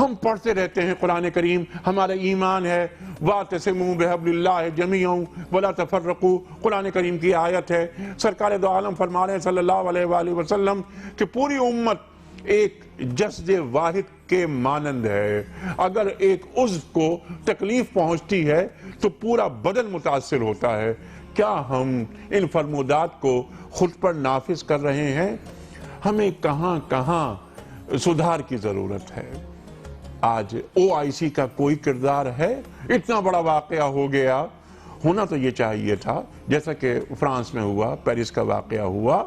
ہم پڑھتے رہتے ہیں قرآن کریم، ہمارا ایمان ہے وَاعْتَصِمُوا بِحَبْلِ اللَّهِ جَمِيعًا وَلَا تَفَرَّقُوا، قرآن کریم کی آیت ہے۔ سرکار دو عالم فرما رہے ہیں صلی اللہ علیہ وآلہ وسلم کہ پوری امت ایک جسد واحد کے مانند ہے، اگر ایک عضو کو تکلیف پہنچتی ہے تو پورا بدن متاثر ہوتا ہے۔ کیا ہم ان فرمودات کو خود پر نافذ کر رہے ہیں؟ ہمیں کہاں کہاں سدھار کی ضرورت ہے۔ آج OIC کا کوئی کردار ہے؟ اتنا بڑا واقعہ ہو گیا، ہونا تو یہ چاہیے تھا جیسا کہ فرانس میں ہوا، پیرس کا واقعہ ہوا۔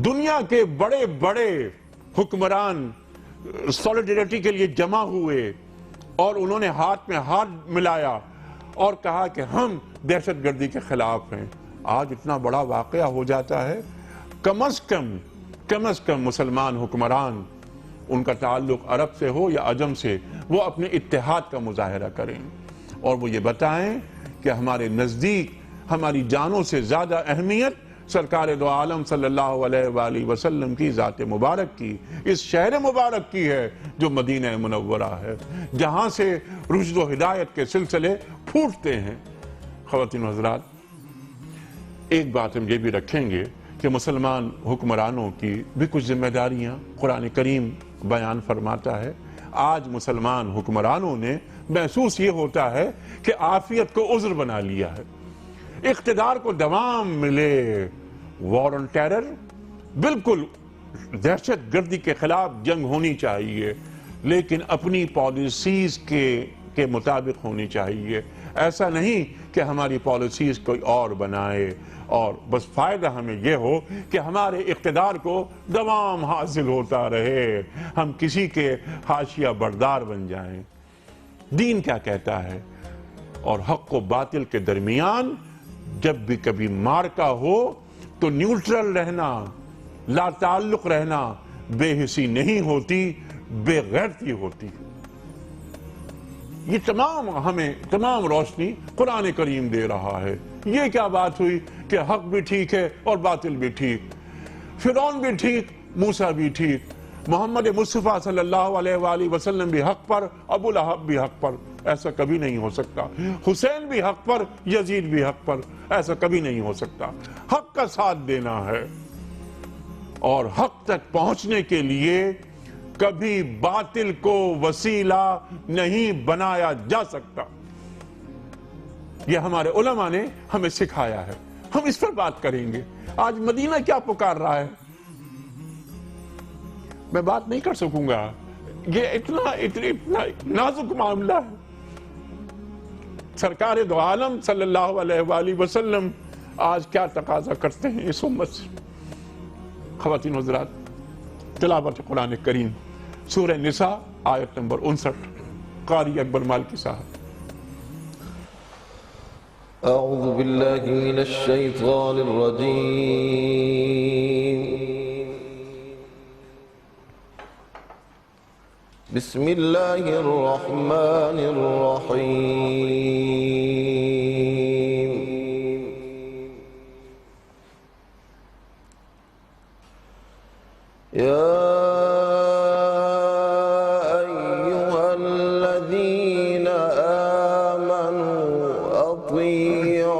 دنیا کے بڑے بڑے حکمران سولیڈریٹی کے لیے جمع ہوئے اور انہوں نے ہاتھ میں ہاتھ ملایا اور کہا کہ ہم دہشت گردی کے خلاف ہیں۔ آج اتنا بڑا واقعہ ہو جاتا ہے، کم از کم مسلمان حکمران، ان کا تعلق عرب سے ہو یا عجم سے، وہ اپنے اتحاد کا مظاہرہ کریں اور وہ یہ بتائیں کہ ہمارے نزدیک ہماری جانوں سے زیادہ اہمیت سرکار دو عالم صلی اللہ علیہ وآلہ وسلم کی ذات مبارک کی، اس شہر مبارک کی ہے جو مدینہ منورہ ہے، جہاں سے رشد و ہدایت کے سلسلے پھوٹتے ہیں۔ خواتین و حضرات، ایک بات ہم یہ بھی رکھیں گے کہ مسلمان حکمرانوں کی بھی کچھ ذمہ داریاں قرآن کریم بیان فرماتا ہے۔ آج مسلمان حکمرانوں نے محسوس یہ ہوتا ہے کہ عافیت کو عذر بنا لیا ہے، اقتدار کو دوام ملے، وار آن ٹیرر، بالکل دہشت گردی کے خلاف جنگ ہونی چاہیے لیکن اپنی پالیسیز کے مطابق ہونی چاہیے۔ ایسا نہیں کہ ہماری پالیسیز کوئی اور بنائے اور بس فائدہ ہمیں یہ ہو کہ ہمارے اقتدار کو دوام حاصل ہوتا رہے، ہم کسی کے حاشیہ بردار بن جائیں۔ دین کیا کہتا ہے؟ اور حق و باطل کے درمیان جب بھی کبھی مارکا ہو تو نیوٹرل رہنا، لا تعلق رہنا بے حسی نہیں ہوتی، بے غیرتی ہوتی۔ یہ تمام روشنی قرآن کریم دے رہا ہے۔ یہ کیا بات ہوئی کہ حق بھی ٹھیک ہے اور باطل بھی ٹھیک، فرعون بھی ٹھیک، موسیٰ بھی ٹھیک، محمد مصطفیٰ صلی اللہ علیہ وآلہ وسلم بھی حق پر، ابو لہب بھی حق پر، ایسا کبھی نہیں ہو سکتا، حسین بھی حق پر، یزید بھی حق پر، ایسا کبھی نہیں ہو سکتا۔ حق کا ساتھ دینا ہے اور حق تک پہنچنے کے لیے کبھی باطل کو وسیلہ نہیں بنایا جا سکتا۔ یہ ہمارے علماء نے ہمیں سکھایا ہے، ہم اس پر بات کریں گے۔ آج مدینہ کیا پکار رہا ہے میں بات نہیں کر سکوں گا، یہ اتنا نازک معاملہ ہے۔ سرکار دو عالم صلی اللہ علیہ وآلہ وسلم آج کیا تقاضا کرتے ہیں اس امت سے۔ خواتین و حضرات، تلاوت قرآن کریم سورہ نساء آیت نمبر 59، قاری اکبر مالکی صاحب۔ اعوذ باللہ من الشیطان الرجیم، بسم اللہ الرحمن الرحیم۔ یا ایہا الذین آمنوا اطیعوا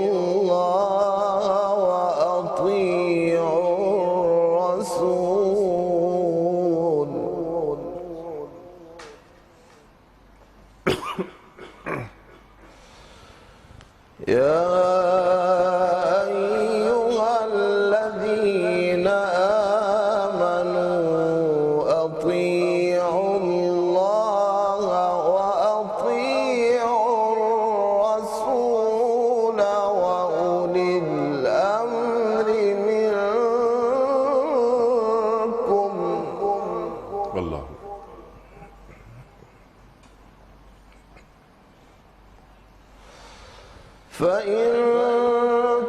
اللہ واطیعوا الرسول۔ یا ایہا الذین آمنوا اطیعوا اللہ واطیعوا الرسول واولی الامر منکم۔ اللہ فَإِن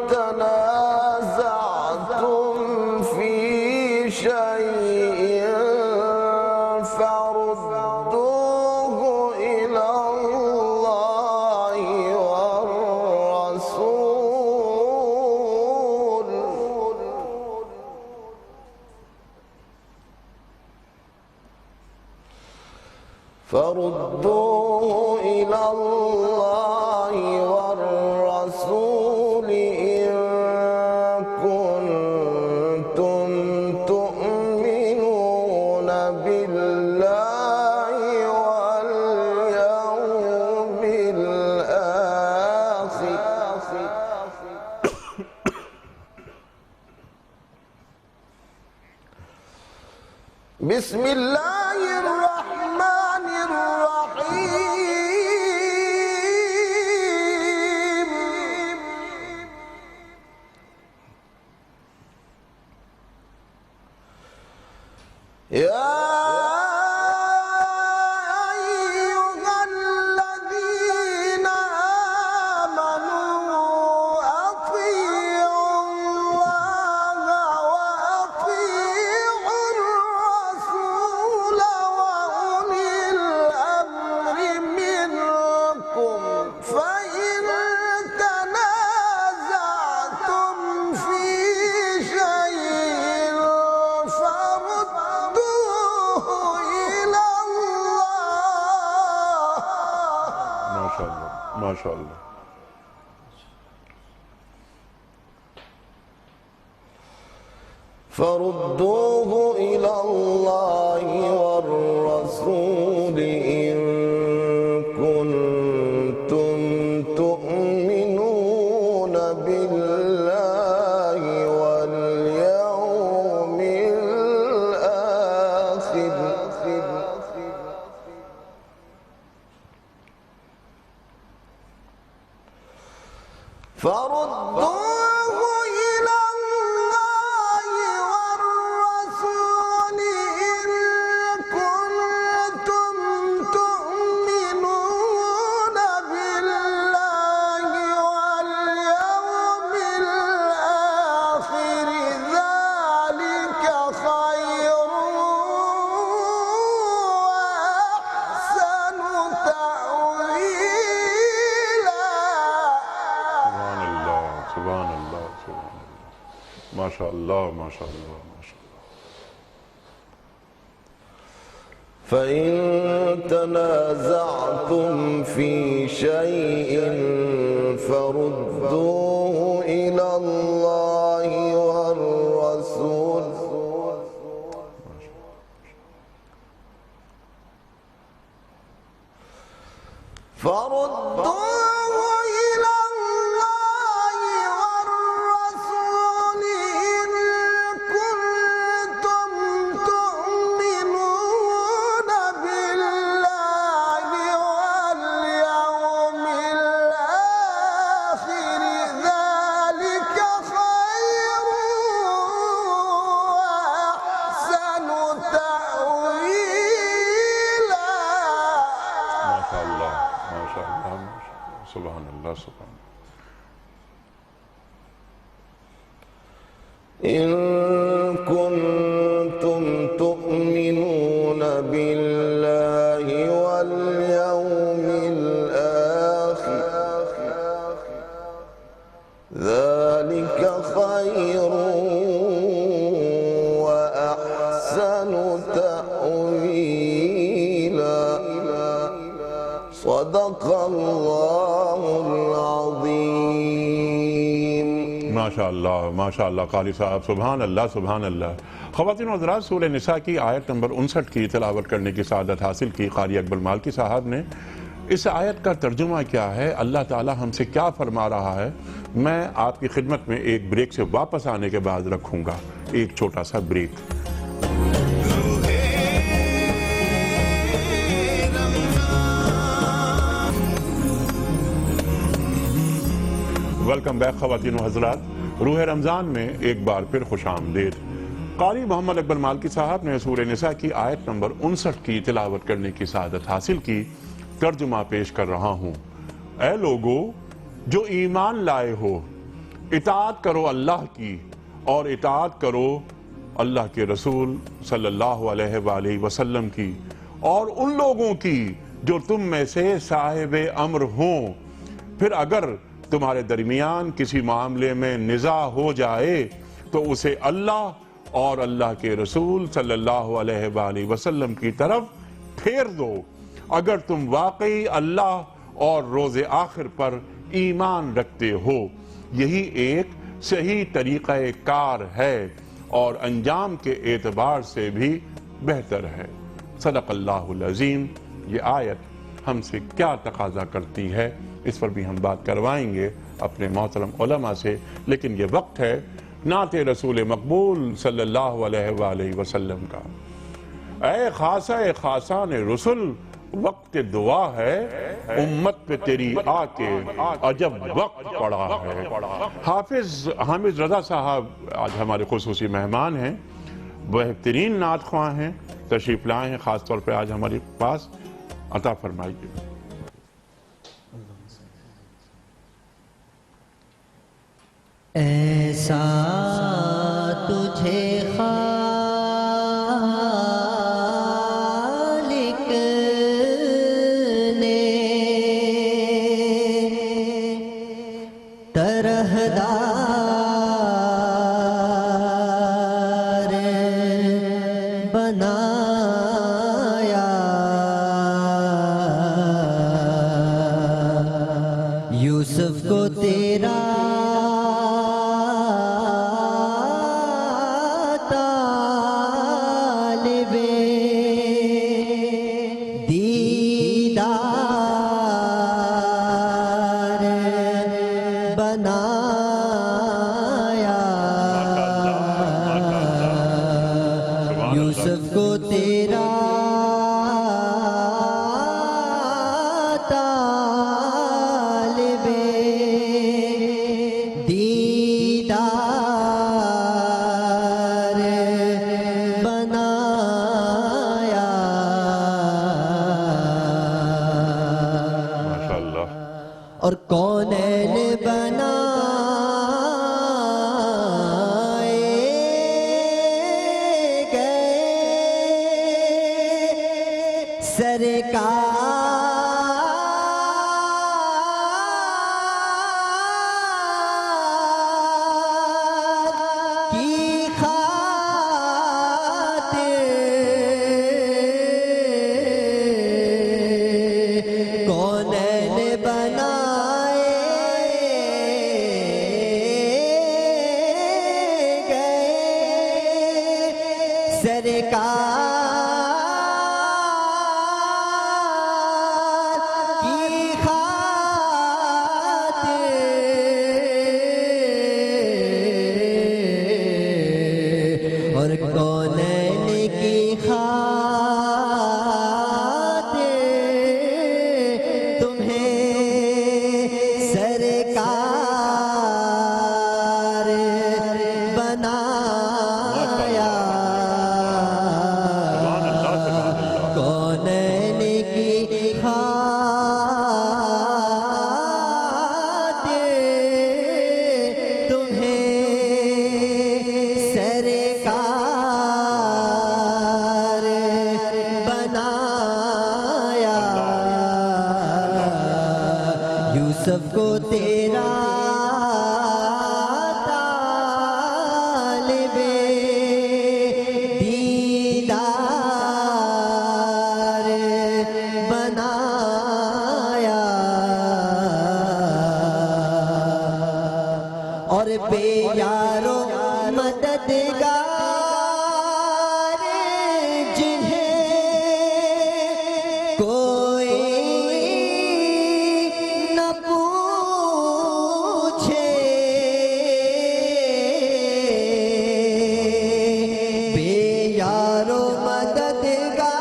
تَنَازَعْتُمْ فِي شَيْءٍ فَرُدُّوهُ إِلَى اللَّهِ وَالرَّسُولِ فردوه إلى الله والرسول إن كنتم تؤمنون بالله واليوم الآخر. بسم الله الرحمن الرحيم. يا أيها الذين آمنوا أطيعوا الله وأطيعوا الرسول وأولي الأمر منكم فإن تنازعتم في شيء فردوه إلى الله. ما شاء الله ما شاء الله. فردوه إلى الله والرسول إن كنتم تؤمنون بالله واليوم الآخر. فردوه إلى الله والرسول إن كنتم تؤمنون بالله واليوم الآخر ذلك خير وأحسن تأويلا. سبحان الله سبحان الله سبحان الله. ما شاء الله ما شاء الله ما شاء الله. فإن تنازعتم في شيء فردوه إلى الله والرسول. فردوه إلى الله والرسول إن كنتم تؤمنون بالله واليوم الآخر ذلك خير وأحسن تأويلا. ما شاء الله ما شاء الله ما شاء الله. سبحان الله سبحان الله. إن كنتم تؤمنون بالله واليوم الآخر ذلك خير وأحسن تأويلا. صدق الله العظيم. ماشاء اللہ قاری صاحب سبحان اللہ سبحان اللہ. خواتین و حضرات، سورہ نساء کی آیت نمبر 59 کی تلاوت کرنے کی سعادت حاصل کی قاری اکبر مالکی صاحب نے. اس آیت کا ترجمہ کیا ہے، اللہ تعالی ہم سے کیا فرما رہا ہے، میں آپ کی خدمت میں ایک بریک سے واپس آنے کے بعد رکھوں گا. ایک چھوٹا سا بریک. ویلکم بیک خواتین و حضرات. روح رمضان میں ایک بار پھر خوش آمدید. قاری محمد اکبر مالکی صاحب نے سورہ نساء کی آیت نمبر 59 کی تلاوت کرنے کی سعادت حاصل کی. ترجمہ پیش کر رہا ہوں. اے لوگو جو ایمان لائے ہو، اطاعت کرو اللہ کی اور اطاعت کرو اللہ کے رسول صلی اللہ علیہ وآلہ وسلم کی، اور ان لوگوں کی جو تم میں سے صاحب امر ہوں. پھر اگر تمہارے درمیان کسی معاملے میں نزاع ہو جائے تو اسے اللہ اور اللہ کے رسول صلی اللہ علیہ وآلہ وسلم کی طرف پھیر دو. اگر تم واقعی اللہ اور روز آخر پر ایمان رکھتے ہو، یہی ایک صحیح طریقہ کار ہے اور انجام کے اعتبار سے بھی بہتر ہے۔ صدق اللہ العظیم۔ یہ آیت ہم سے کیا تقاضا کرتی ہے، اس پر بھی ہم بات کروائیں گے اپنے محترم علماء سے، لیکن یہ وقت ہے نعت رسول مقبول صلی اللہ علیہ وآلہ وسلم کا۔ اے خاصہ خاصان رسل، وقت دعا ہے، امت پہ تیری آ کے عجب وقت پڑا ہے۔ حافظ حامد رضا صاحب آج ہمارے خصوصی مہمان ہیں، بہترین نعت خواں ہیں، تشریف لائے ہیں خاص طور پہ آج ہمارے پاس، عطا فرمائیے۔ ایسا تجھے خالق نے طرحدار بنایا، یوسف کو تیرا یوسف کو تیرا طالب دیدار بنایا۔ ماشاءاللہ۔ اور کونین بنا سرکار کی خاطر کونین بنائے گئے سرکار اور کونین کی خاطر تمہیں سرکار بنایا۔ کونین کی خاطر تمہیں سرکار بنایا۔ یوسف کو تیرا طالب دیدار بنایا، اور بے یارو مددگار جنہیں کوئی نہ پوچھے، بے یارو مددگار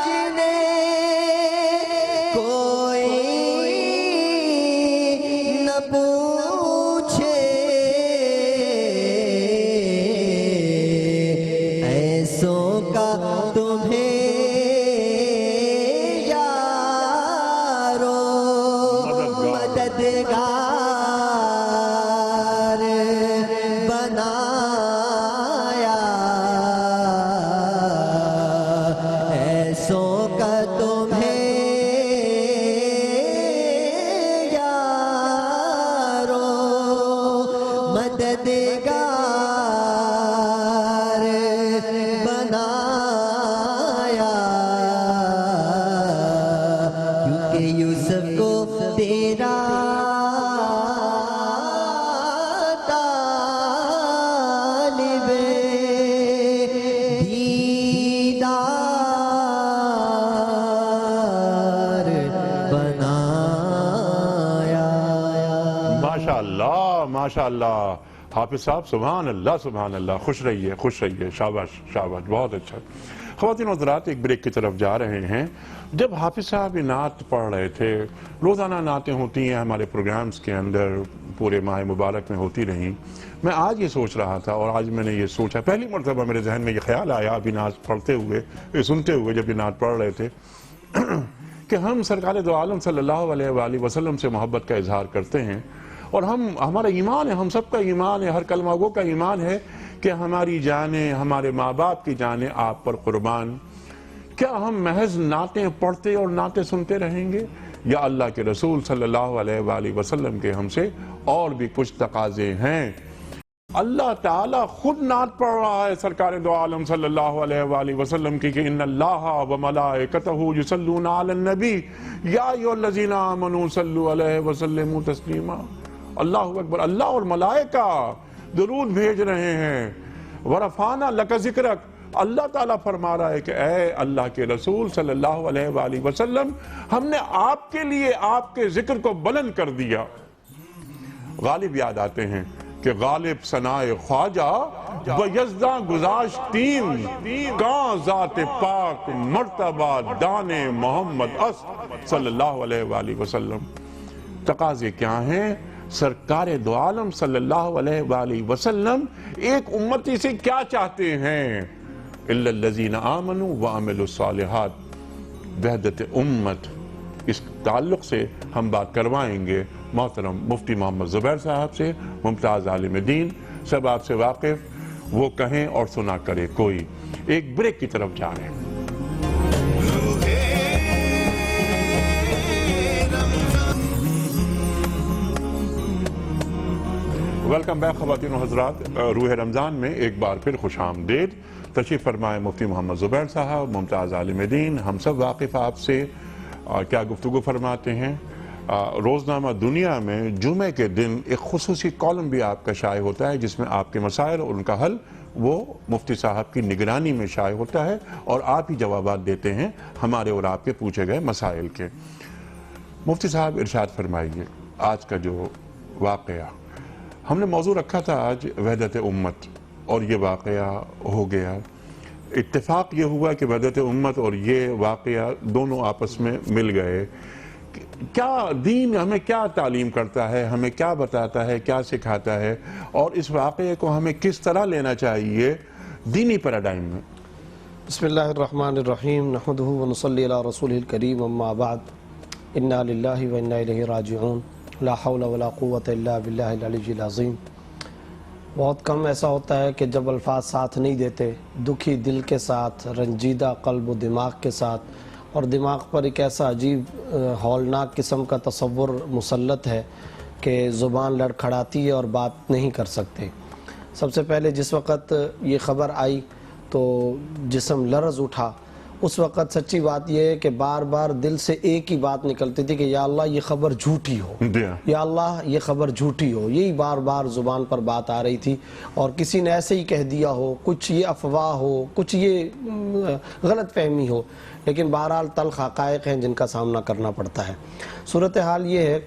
جنہیں کوئی نہ پوچھے، ایسوں کا تمہیں یارو مددگار بنایا، ایسوں کا تمہیں یارو مددگار یوسف کو تیرا طالب دیدار بنایا۔ ماشاءاللہ ماشاءاللہ حافظ صاحب، سبحان اللہ سبحان اللہ، خوش رہیے خوش رہیے، شاباش شاباش، بہت اچھا۔ خواتین و حضرات، ایک بریک کی طرف جا رہے ہیں۔ جب حافظ صاحب یہ نعت پڑھ رہے تھے، روزانہ نعتیں ہوتی ہیں ہمارے پروگرامز کے اندر، پورے ماہ مبارک میں ہوتی رہیں، میں آج یہ سوچ رہا تھا، اور آج میں نے یہ سوچا، پہلی مرتبہ میرے ذہن میں یہ خیال آیا ابھی نعت پڑھتے ہوئے، سنتے ہوئے جب یہ نعت پڑھ رہے تھے، کہ ہم سرکار دو عالم صلی اللہ علیہ وآلہ وسلم سے محبت کا اظہار کرتے ہیں، اور ہمارا ایمان ہے، ہم سب کا ایمان ہے، ہر کلمہ گو کا ایمان ہے کہ ہماری جانیں، ہمارے ماں باپ کی جانیں آپ پر قربان۔ کیا ہم محض نعتیں پڑھتے اور نعتیں سنتے رہیں گے، یا اللہ کے رسول صلی اللہ علیہ وآلہ وسلم کے ہم سے اور بھی کچھ تقاضے ہیں؟ اللہ تعالیٰ خود نعت پڑھ رہا ہے سرکار دو عالم صلی اللہ علیہ وآلہ وسلم کی کہ ان اللہ و ملائکتہ یصلون علی النبی یا ایھا الذین آمنوا صلوا علیہ وسلموا تسلیما۔ اللہ اکبر، اللہ اور ملائکہ درود بھیج رہے ہیں۔ ورفعنا لک ذکرک، اللہ تعالیٰ فرما رہا ہے کہ اے اللہ کے رسول صلی اللہ علیہ وآلہ وسلم، ہم نے آپ کے لیے آپ کے ذکر کو بلند کر دیا۔ غالب یاد آتے ہیں کہ غالب ثنائے خواجہ بیزداں گذاشتیم، کاں ذات پاک مرتبہ دان محمد اس صلی اللہ علیہ وآلہ وسلم۔ تقاضے کیا ہیں؟ سرکار دو عالم صلی اللہ علیہ وآلہ وسلم ایک امتی سے کیا چاہتے ہیں؟ اِلَّا الَّذِينَ آمَنُوا وَعَمِلُوا الصَّالِحَاتِ، وحدت امت، اس تعلق سے ہم بات کروائیں گے محترم مفتی محمد زبیر صاحب سے، ممتاز عالم دین، سب آپ سے واقف، وہ کہیں اور سنا کرے کوئی۔ ایک بریک کی طرف جا رہے ہیں۔ ویلکم بیک خواتین و حضرات، روح رمضان میں ایک بار پھر خوش آمدید۔ تشریف فرمائے مفتی محمد زبیر صاحب، ممتاز عالم دین، ہم سب واقف آپ سے کیا گفتگو فرماتے ہیں۔ روزنامہ دنیا میں جمعے کے دن ایک خصوصی کالم بھی آپ کا شائع ہوتا ہے جس میں آپ کے مسائل اور ان کا حل وہ مفتی صاحب کی نگرانی میں شائع ہوتا ہے، اور آپ ہی جوابات دیتے ہیں ہمارے اور آپ کے پوچھے گئے مسائل کے۔ مفتی صاحب ارشاد فرمائیے، آج کا جو واقعہ ہم نے موضوع رکھا تھا آج وحدت امت، اور یہ واقعہ ہو گیا۔ اتفاق یہ ہوا کہ وحدت امت اور یہ واقعہ دونوں آپس میں مل گئے۔ کیا دین ہمیں کیا تعلیم کرتا ہے، ہمیں کیا بتاتا ہے، کیا سکھاتا ہے، اور اس واقعے کو ہمیں کس طرح لینا چاہیے دینی پیراڈائم میں؟ بسم اللہ الرحمن الرحیم، نحمدہ ونصلی علی رسولہ الکریم، اما بعد، انا للہ و انا الیہ راجعون، لا حول ولا قوة الا باللہ العلی العظیم۔ بہت کم ایسا ہوتا ہے کہ جب الفاظ ساتھ نہیں دیتے، دکھی دل کے ساتھ، رنجیدہ قلب و دماغ کے ساتھ، اور دماغ پر ایک ایسا عجیب ہولناک قسم کا تصور مسلط ہے کہ زبان لڑکھڑاتی ہے اور بات نہیں کر سکتے۔ سب سے پہلے جس وقت یہ خبر آئی تو جسم لرز اٹھا۔ اس وقت سچی بات یہ ہے کہ بار بار دل سے ایک ہی بات نکلتی تھی کہ یا اللہ یہ خبر جھوٹی ہو، یا اللہ یہ خبر جھوٹی ہو، یہی بار بار زبان پر بات آ رہی تھی، اور کسی نے ایسے ہی کہہ دیا ہو، کچھ یہ افواہ ہو، کچھ یہ غلط فہمی ہو، لیکن بہرحال تلخ حقائق ہیں جن کا سامنا کرنا پڑتا ہے۔ صورتحال یہ ہے،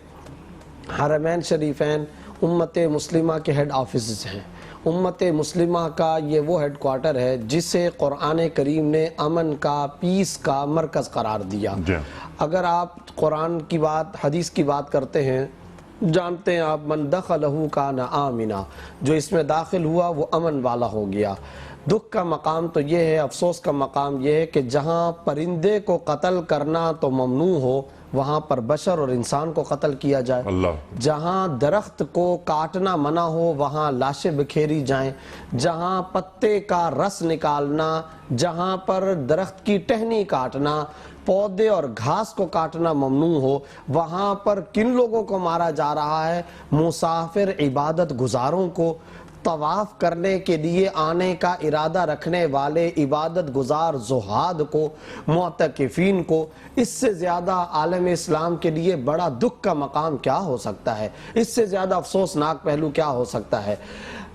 حرمین شریفین امت مسلمہ کے ہیڈ آفیسز ہیں۔ امت مسلمہ کا یہ وہ ہیڈ کوارٹر ہے جسے قرآن کریم نے امن کا، پیس کا مرکز قرار دیا۔ اگر آپ قرآن کی بات، حدیث کی بات کرتے ہیں، جانتے ہیں آپ، من دخلہ کان آمنا، جو اس میں داخل ہوا وہ امن والا ہو گیا۔ دکھ کا مقام تو یہ ہے، افسوس کا مقام یہ ہے کہ جہاں پرندے کو قتل کرنا تو ممنوع ہو، وہاں پر بشر اور انسان کو قتل کیا جائے۔ جہاں درخت کو کاٹنا منع ہو وہاں لاشیں بکھیری جائیں۔ جہاں پتے کا رس نکالنا، جہاں پر درخت کی ٹہنی کاٹنا، پودے اور گھاس کو کاٹنا ممنوع ہو، وہاں پر کن لوگوں کو مارا جا رہا ہے؟ مسافر عبادت گزاروں کو، طواف کرنے کے لیے آنے کا ارادہ رکھنے والے عبادت گزار زہاد کو، معتکفین کو، اس سے زیادہ عالم اسلام کے لیے بڑا دکھ کا مقام کیا ہو سکتا ہے؟ اس سے زیادہ افسوسناک پہلو کیا ہو سکتا ہے؟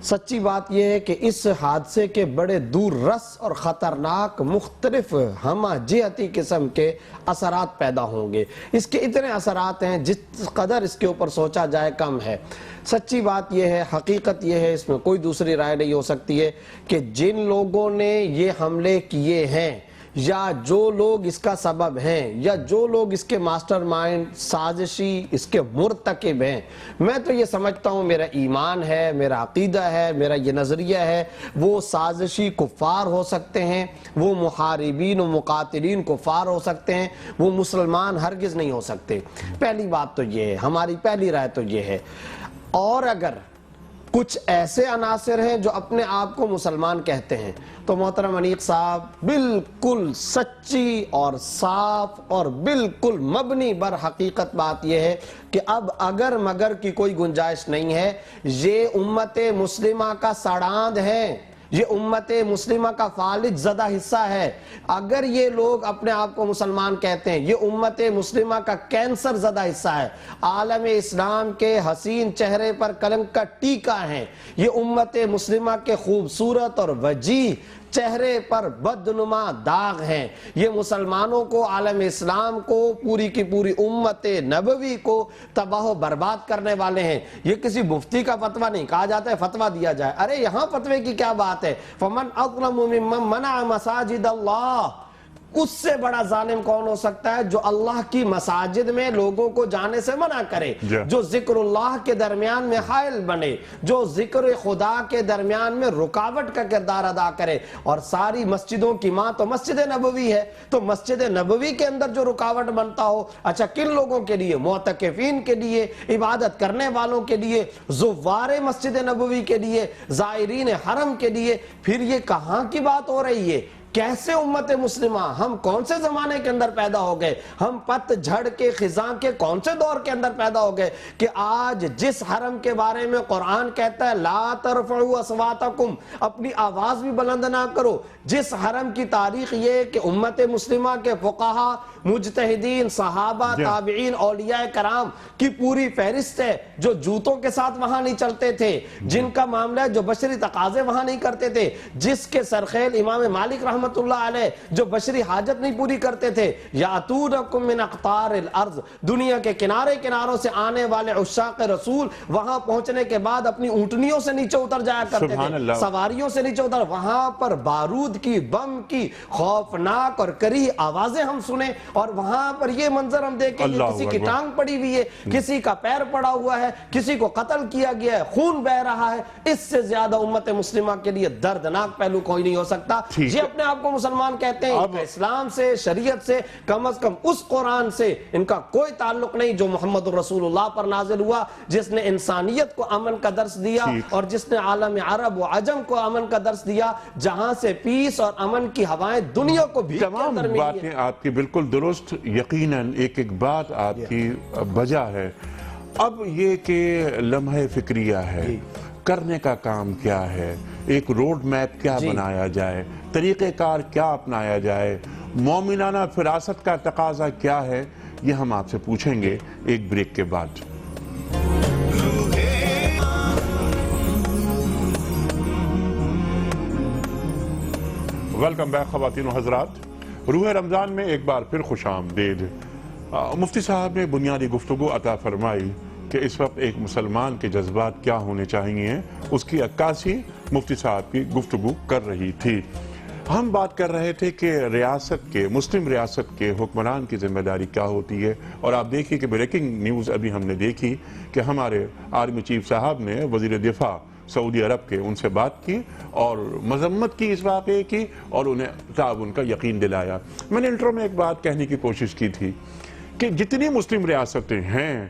سچی بات یہ ہے کہ اس حادثے کے بڑے دور رس اور خطرناک مختلف ہمہ جہتی قسم کے اثرات پیدا ہوں گے۔ اس کے اتنے اثرات ہیں جس قدر اس کے اوپر سوچا جائے کم ہے۔ سچی بات یہ ہے، حقیقت یہ ہے، اس میں کوئی دوسری رائے نہیں ہو سکتی ہے کہ جن لوگوں نے یہ حملے کیے ہیں، یا جو لوگ اس کا سبب ہیں، یا جو لوگ اس کے ماسٹر مائنڈ، سازشی، اس کے مرتکب ہیں، میں تو یہ سمجھتا ہوں، میرا ایمان ہے، میرا عقیدہ ہے، میرا یہ نظریہ ہے، وہ سازشی کفار ہو سکتے ہیں، وہ محاربین و مقاتلین کفار ہو سکتے ہیں، وہ مسلمان ہرگز نہیں ہو سکتے۔ پہلی بات تو یہ ہے، ہماری پہلی رائے تو یہ ہے۔ اور اگر کچھ ایسے عناصر ہیں جو اپنے آپ کو مسلمان کہتے ہیں تو محترم انیق صاحب، بالکل سچی اور صاف اور بالکل مبنی بر حقیقت بات یہ ہے کہ اب اگر مگر کی کوئی گنجائش نہیں ہے۔ یہ امت مسلمہ کا سڑاند ہے، یہ امت مسلمہ کا فالج زدہ حصہ ہے۔ اگر یہ لوگ اپنے آپ کو مسلمان کہتے ہیں، یہ امت مسلمہ کا کینسر زدہ حصہ ہے، عالم اسلام کے حسین چہرے پر کلنک کا ٹیکا ہے، یہ امت مسلمہ کے خوبصورت اور وجیح چہرے پر بدنما داغ ہیں، یہ مسلمانوں کو، عالم اسلام کو، پوری کی پوری امت نبوی کو تباہ و برباد کرنے والے ہیں۔ یہ کسی مفتی کا فتویٰ نہیں، کہا جاتا ہے فتویٰ دیا جائے، ارے یہاں فتوے کی کیا بات ہے؟ فَمَنْ أَظْلَمُ مِمَّنْ مَنَعَ مَسَاجِدَ اللَّهِ، اس سے بڑا ظالم کون ہو سکتا ہے جو اللہ کی مساجد میں لوگوں کو جانے سے منع کرے، جو ذکر اللہ کے درمیان میں حائل بنے، جو ذکر خدا کے درمیان میں رکاوٹ کا کردار ادا کرے۔ اور ساری مسجدوں کی ماں تو مسجد نبوی ہے، تو مسجد نبوی کے اندر جو رکاوٹ بنتا ہو، اچھا کن لوگوں کے لیے؟ معتکفین کے لیے، عبادت کرنے والوں کے لیے، زوار مسجد نبوی کے لیے، زائرین حرم کے لیے۔ پھر یہ کہاں کی بات ہو رہی ہے؟ کیسے امت مسلمہ، ہم کون سے زمانے کے اندر پیدا ہو گئے؟ ہم پت جھڑ کے خزاں کے کون سے دور کے اندر پیدا ہو گئے کہ آج جس حرم کے بارے میں قرآن کہتا ہے لا ترفعوا اصواتکم، اپنی آواز بھی بلند نہ کرو، جس حرم کی تاریخ یہ کہ امت مسلمہ کے فقہا، مجتہدین، صحابہ، تابعین، اولیاء کرام کی پوری فہرست ہے جو جوتوں کے ساتھ وہاں نہیں چلتے تھے، جن کا معاملہ ہے جو بشری تقاضے وہاں نہیں کرتے تھے، جس کے سرخیل امام مالک رحمت اللہ علیہ جو بشری حاجت نہیں پوری کرتے تھے۔ یاتونکم من اقطار الارض، دنیا کے کنارے کناروں سے آنے والے عشاق رسول وہاں پہنچنے کے بعد اپنی اونٹنیوں سے نیچے اتر جایا کرتے تھے، سواریوں سے نیچے اتر، وہاں پر بارود کی، بم کی خوفناک اور کریہ آوازیں ہم سنیں، اور وہاں پر یہ منظر ہم دیکھیں کہ کسی کی ٹانگ پڑی ہوئی ہے، کسی کا پیر پڑا ہوا ہے، کسی کو قتل کیا گیا ہے، خون بہ رہا ہے۔ اس سے زیادہ امت مسلمہ کے لیے دردناک پہلو کوئی نہیں ہو سکتا۔ یہ اپنے آپ کو مسلمان کہتے ہیں، اسلام سے، شریعت سے، کم از کم اس قرآن سے ان کا کوئی تعلق نہیں جو محمد رسول اللہ پر نازل ہوا، جس نے انسانیت کو امن کا درس دیا اور جس نے عالم عرب و عجم کو امن کا درس دیا، جہاں سے پیس اور امن کی ہوائیں دنیا کو بھی تمام باتیں آپ کی بالکل درست، یقیناً ایک ایک بات آپ کی بجا ہے۔ اب یہ کہ لمحہ فکریہ ہے، کرنے کا کام کیا ہے، ایک روڈ میپ کیا بنایا جائے، طریقہ کار کیا اپنایا جائے، مومنانہ فراست کا تقاضا کیا ہے، یہ ہم آپ سے پوچھیں گے ایک بریک کے بعد۔ ویلکم بیک خواتین و حضرات، روح رمضان میں ایک بار پھر خوش آمدید۔ مفتی صاحب نے بنیادی گفتگو عطا فرمائی کہ اس وقت ایک مسلمان کے جذبات کیا ہونے چاہیے، اس کی عکاسی مفتی صاحب کی گفتگو کر رہی تھی۔ ہم بات کر رہے تھے کہ ریاست کے، مسلم ریاست کے حکمران کی ذمہ داری کیا ہوتی ہے، اور آپ دیکھیے کہ بریکنگ نیوز ابھی ہم نے دیکھی کہ ہمارے آرمی چیف صاحب نے وزیر دفاع سعودی عرب کے ان سے بات کی اور مذمت کی اس واقعے کی اور انہیں تعاون کا یقین دلایا۔ میں نے انٹرو میں ایک بات کہنے کی کوشش کی تھی کہ جتنی مسلم ریاستیں ہیں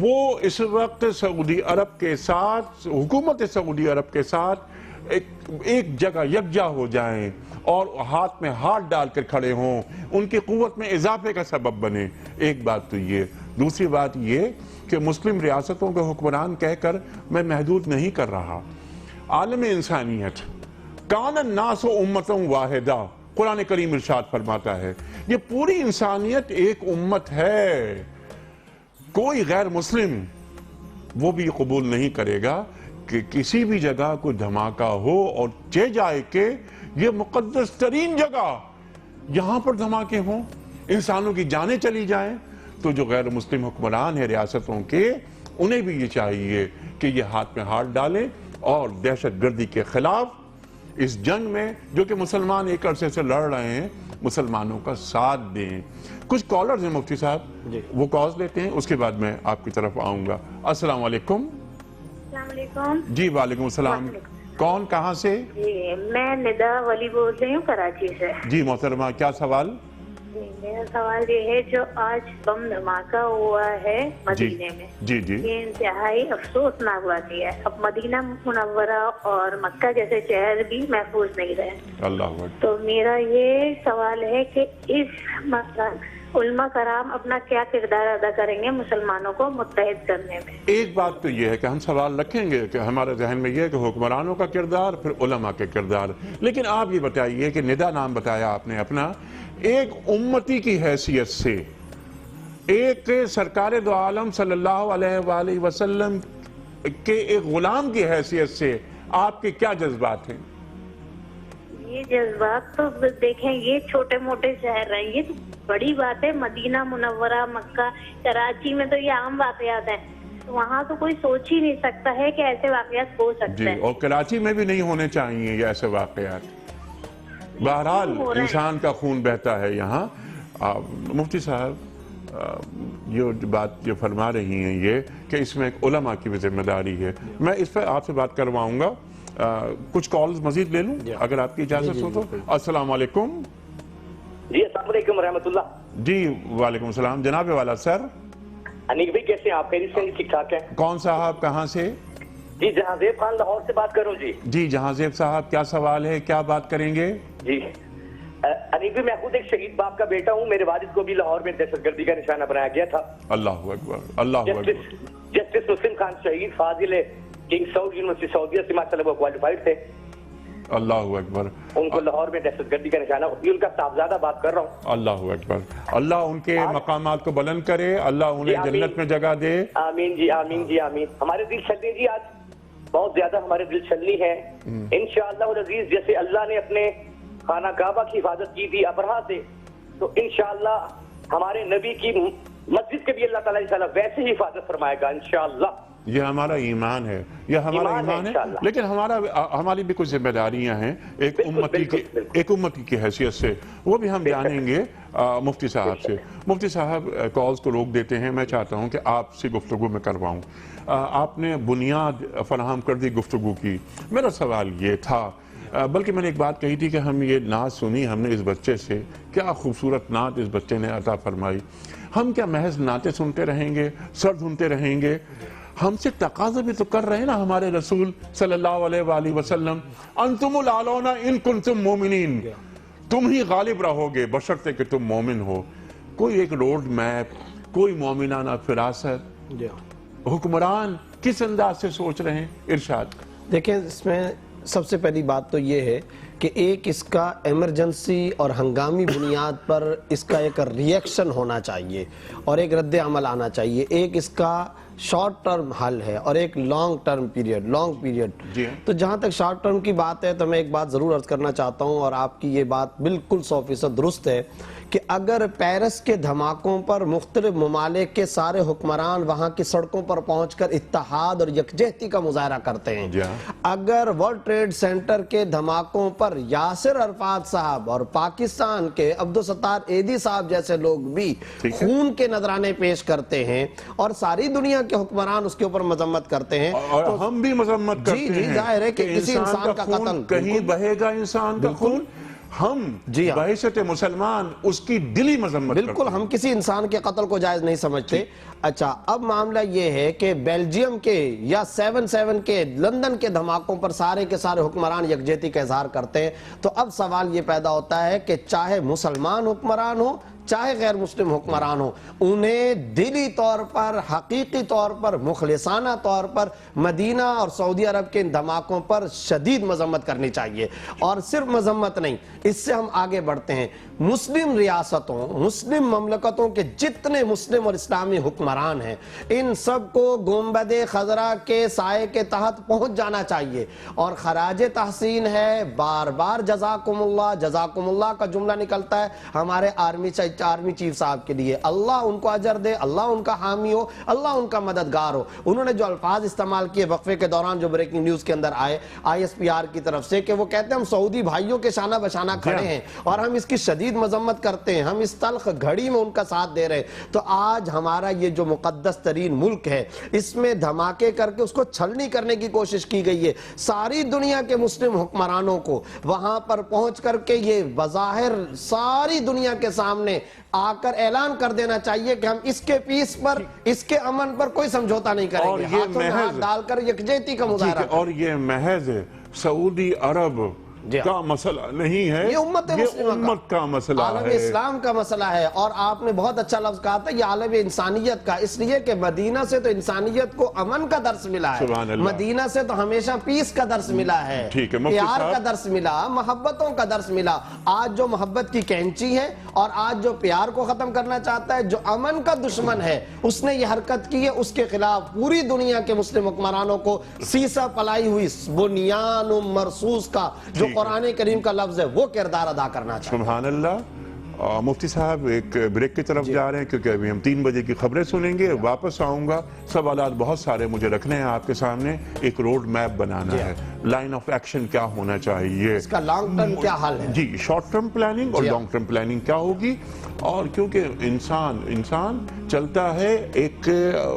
وہ اس وقت سعودی عرب کے ساتھ، حکومت سعودی عرب کے ساتھ ایک جگہ یکجا ہو جائیں اور ہاتھ میں ہاتھ ڈال کر کھڑے ہوں، ان کی قوت میں اضافے کا سبب بنے۔ ایک بات تو یہ، دوسری بات یہ کہ مسلم ریاستوں کے حکمران کہہ کر میں محدود نہیں کر رہا، عالم انسانیت کان الناس امتم واحدہ، قرآن کریم ارشاد فرماتا ہے یہ پوری انسانیت ایک امت ہے. کوئی غیر مسلم وہ بھی قبول نہیں کرے گا کہ کسی بھی جگہ کوئی دھماکہ ہو اور چہ جائے کہ یہ مقدس ترین جگہ یہاں پر دھماکے ہوں، انسانوں کی جانیں چلی جائیں. تو جو غیر مسلم حکمران ہیں ریاستوں کے، انہیں بھی یہ چاہیے کہ یہ ہاتھ میں ہاتھ ڈالیں اور دہشت گردی کے خلاف اس جنگ میں جو کہ مسلمان ایک عرصے سے لڑ رہے ہیں مسلمانوں کا ساتھ دیں. کچھ کالرز ہیں مفتی صاحب، وہ کالز لیتے ہیں، اس کے بعد میں آپ کی طرف آؤں گا. السلام علیکم. السلام علیکم. جی وعلیکم السلام. کون کہاں سے؟ جی میں ندا ولی بول رہی ہوں کراچی سے. جی محترمہ کیا سوال؟ جی میرا سوال یہ ہے جو آج بم دھماکہ ہوا ہے مدینے میں، جی جی یہ انتہائی افسوسناک واقعہ ہے. اب مدینہ منورہ اور مکہ جیسے شہر بھی محفوظ نہیں رہے. اللہ اکبر. تو میرا یہ سوال ہے کہ اس علماء کرام اپنا کیا کردار ادا کریں گے مسلمانوں کو متحد کرنے میں؟ ایک بات تو یہ ہے کہ ہم سوال رکھیں گے کہ ہمارے ذہن میں یہ ہے کہ حکمرانوں کا کردار پھر علماء کے کردار، لیکن آپ یہ بتائیے کہ ندا نام بتایا آپ نے اپنا، ایک امتی کی حیثیت سے، ایک سرکار دو عالم صلی اللہ علیہ وآلہ وسلم کے ایک غلام کی حیثیت سے آپ کے کیا جذبات ہیں؟ یہ جذبات تو دیکھیں یہ چھوٹے موٹے شہر ہیں، یہ تو بڑی بات ہے. مدینہ منورہ، مکہ، کراچی میں تو یہ عام واقعات ہیں. وہاں تو کوئی سوچ ہی نہیں سکتا ہے کہ ایسے واقعات ہو سکتے ہیں. اور کراچی میں بھی نہیں ہونے چاہیے یہ ایسے واقعات. بہرحال انسان کا خون بہتا ہے یہاں. مفتی صاحب یہ بات جو فرما رہی ہیں یہ کہ اس میں ایک علماء کی بھی ذمہ داری ہے. میں اس پہ آپ سے بات کرواؤں گا. کچھ کالز مزید لے لوں اگر آپ کی اجازت ہو تو. السلام علیکم. جی السلام علیکم ورحمۃ اللہ. جی وعلیکم السلام. جناب والا سر. انیک بھائی کیسے ہیں آپ؟ خیریت سے ٹھیک ٹھاک ہیں؟ کون صاحب کہاں سے؟ جی جہانزیب خان لاہور سے بات کر رہا ہوں. جی جی جہانزیب صاحب کیا سوال ہے، کیا بات کریں گے؟ جی انیک بھائی میں خود ایک شہید باپ کا بیٹا ہوں. میرے والد کو بھی لاہور میں دہشت گردی کا نشانہ بنایا گیا تھا. اللہ اکبر. اللہ اکبر. جسٹس مسلم خان شہید فاضل کنگ سعود یونیورسٹی سعودیہ سے ماشاء اللہ وہ کوالیفائڈ تھے. اللہ اکبر. ان کو لاہور میں دہشت گردی کا نشانہ، ان کا صاحبزادہ بات کر رہا ہوں. اللہ اکبر. اللہ ان کے مقامات کو بلند کرے، اللہ انہیں جنت میں جگہ دے. آمین جی آمین جی آمین. ہمارے دل چلنے جی آج بہت زیادہ ہمارے دل چلنی ہے انشاءاللہ العزیز. جیسے اللہ نے اپنے خانہ کعبہ کی حفاظت کی تھی ابرہہ سے، تو انشاءاللہ ہمارے نبی کی مسجد کے بھی اللہ تعالیٰ انشاءاللہ ویسے ہی حفاظت فرمائے گا انشاءاللہ. یہ ہمارا ایمان ہے، یہ ہمارا ایمان ہے. لیکن ہماری بھی کچھ ذمہ داریاں ہیں ایک امتی کی حیثیت سے، وہ بھی ہم جانیں گے مفتی صاحب سے. مفتی صاحب کالز کو روک دیتے ہیں. میں چاہتا ہوں کہ آپ سے گفتگو میں کرواؤں. آپ نے بنیاد فراہم کر دی گفتگو کی. میرا سوال یہ تھا، بلکہ میں نے ایک بات کہی تھی کہ ہم یہ نعت سنی ہم نے اس بچے سے، کیا خوبصورت نعت اس بچے نے عطا فرمائی. ہم کیا محض نعتیں سنتے رہیں گے، سر دھنتے رہیں گے؟ ہم سے تقاضا بھی تو کر رہے ہیں نا ہمارے رسول صلی اللہ علیہ وآلہ وسلم، انتم الاعلون ان کنتم مومنین، تم ہی غالب رہو گے بشرطے کہ تم مومن ہو. کوئی ایک روڈ میپ، کوئی مومنانہ فراست، حکمران کس انداز سے سوچ رہے ہیں؟ ارشاد. دیکھیں اس میں سب سے پہلی بات تو یہ ہے کہ ایک اس کا ایمرجنسی اور ہنگامی بنیاد پر اس کا ایک ری ایکشن ہونا چاہیے اور ایک رد عمل آنا چاہیے. ایک اس کا شارٹ ٹرم حل ہے اور ایک لانگ پیریڈ. تو جہاں تک شارٹ ٹرم کی بات ہے تو میں ایک بات ضرور عرض کرنا چاہتا ہوں، اور آپ کی یہ بات بالکل 100% درست ہے کہ اگر پیرس کے دھماکوں پر مختلف ممالک کے سارے حکمران وہاں کی سڑکوں پر پہنچ کر اتحاد اور یکجہتی کا مظاہرہ کرتے ہیں، اگر ورلڈ ٹریڈ سینٹر کے دھماکوں پر یاسر عرفات صاحب اور پاکستان کے عبدالستار ایدی صاحب جیسے لوگ بھی خون کے نذرانے پیش کرتے ہیں اور ساری دنیا کے حکمران اس کے اوپر مذمت کرتے ہیں، اور ہم بھی مذمت کرتے ہیں. ظاہر ہے کہ کسی انسان کا قتل کہیں بہے گا انسان کا خون، ہم بحیثیت مسلمان اس کی دلی مذمت کرتے ہیں. بالکل ہم کسی انسان کے قتل کو جائز نہیں سمجھتے. اچھا اب معاملہ یہ ہے کہ بیلجیم کے یا 7/7 کے لندن کے دھماکوں پر سارے کے سارے حکمران یکجہتی کا اظہار کرتے ہیں. تو اب سوال یہ پیدا ہوتا ہے کہ چاہے مسلمان حکمران ہو چاہے غیر مسلم حکمران ہوں، انہیں دلی طور پر، حقیقی طور پر، مخلصانہ طور پر مدینہ اور سعودی عرب کے ان دھماکوں پر شدید مذمت کرنی چاہیے۔ اور صرف مذمت نہیں، اس سے ہم آگے بڑھتے ہیں، مسلم ریاستوں، مسلم مملکتوں کے جتنے مسلم اور اسلامی حکمران ہیں، ان سب کو گنبد خضرا کے سائے کے تحت پہنچ جانا چاہیے، اور خراج تحسین ہے، بار بار جزاکم اللہ کا جملہ نکلتا ہے ہمارے آرمی چیف صاحب کے لیے، اللہ ان کو اجر دے، اللہ ان کا حامی ہو، اللہ ان کا مددگار ہو۔ انہوں نے جو الفاظ استعمال کیے وقفے کے دوران جو بریکنگ نیوز کے اندر آئے ISPR کی طرف سے، کہ وہ کہتے ہیں ہم سعودی بھائیوں کے شانہ بشانہ کھڑے ہیں اور ہم اس کی شدید مذمت کرتے ہیں، ہم اس تلخ گھڑی میں ان کا ساتھ دے رہے ہیں۔ تو آج ہمارا یہ جو مقدس ترین ملک ہے، اس میں دھماکے کر کے اس کو چھلنی کرنے کی کوشش کی گئی ہے۔ ساری دنیا کے مسلم حکمرانوں کو وہاں پر پہنچ کر کے یہ بظاہر ساری دنیا کے سامنے آ کر اعلان کر دینا چاہیے کہ ہم اس کے پیس پر، اس کے امن پر کوئی سمجھوتا نہیں کریں گے، ہاتھوں میں ہاتھ ڈال کر یکجہتی کا مظاہرہ۔ اور یہ محض سعودی عرب کا مسئلہ نہیں ہے، یہ امت کا مسئلہ ہے، عالم اسلام کا مسئلہ ہے۔ اور آپ نے بہت اچھا لفظ کہا تھا، یہ عالم انسانیت کا، اس لیے کہ مدینہ سے تو انسانیت کو امن کا درس ملا ہے، مدینہ سے تو ہمیشہ پیس کا درس ملا ہے، پیار کا درس ملا، محبتوں کا درس ملا۔ آج جو محبت کی کینچی ہے اور آج جو پیار کو ختم کرنا چاہتا ہے، جو امن کا دشمن ہے، اس نے یہ حرکت کی ہے، اس کے خلاف پوری دنیا کے مسلم حکمرانوں کو سیسا پلائی ہوئی بنیان مرصوص کا جو قرآن کریم کا لفظ ہے وہ کردار ادا کرنا چاہیے۔ سبحان اللہ۔ مفتی صاحب ایک بریک کی طرف جا رہے ہیں، کیونکہ ابھی ہم 3 بجے کی خبریں سنیں گے، واپس آؤں گا، سوالات بہت سارے مجھے رکھنے ہیں آپ کے سامنے، ایک روڈ میپ بنانا ہے، لائن آف ایکشن کیا ہونا چاہیے، اس کا لانگ ٹرم کیا حل ہے، جی شارٹ ٹرم پلاننگ اور لانگ ٹرم پلاننگ کیا ہوگی۔ اور کیونکہ انسان چلتا ہے ایک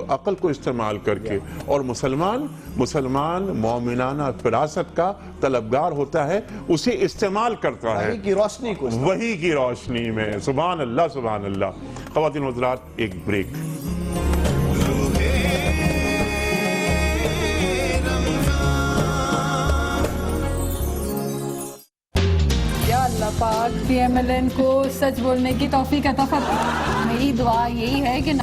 عقل کو استعمال کر کے، اور مسلمان مومنانہ فراست کا طلبگار ہوتا ہے، اسے استعمال کرتا ہے وحی کی روشنی کو، وحی کی روشنی میں۔ سبحان اللہ سبحان اللہ۔ خواتین و حضرات، ایک بریک۔ اللہ پاک PMLN کو سچ بولنے کی توفیق عطا فرمائے۔ میری دعا یہی ہے کہ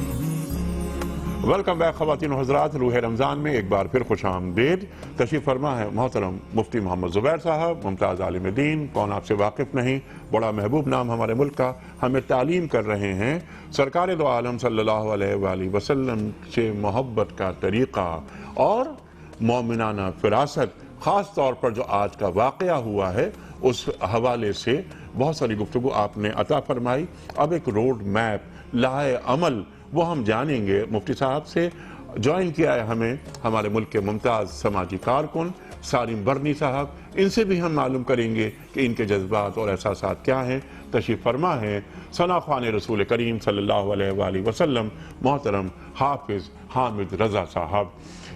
ویلکم بیک خواتین و حضرات، روح رمضان میں ایک بار پھر خوش آمدید۔ تشریف فرما ہے محترم مفتی محمد زبیر صاحب، ممتاز عالم دین، کون آپ سے واقف نہیں، بڑا محبوب نام ہمارے ملک کا، ہمیں تعلیم کر رہے ہیں سرکار دو عالم صلی اللہ علیہ وآلہ وسلم سے محبت کا طریقہ اور مومنانہ فراست، خاص طور پر جو آج کا واقعہ ہوا ہے اس حوالے سے بہت ساری گفتگو آپ نے عطا فرمائی۔ اب ایک روڈ میپ، لاہ عمل، وہ ہم جانیں گے۔ مفتی صاحب سے جوائن کیا ہے ہمیں ہمارے ملک کے ممتاز سماجی کارکن سالم برنی صاحب، ان سے بھی ہم معلوم کریں گے کہ ان کے جذبات اور احساسات کیا ہیں۔ تشریف فرما ہے ثنا خوان رسول کریم صلی اللہ علیہ وآلہ وسلم محترم حافظ حامد رضا صاحب۔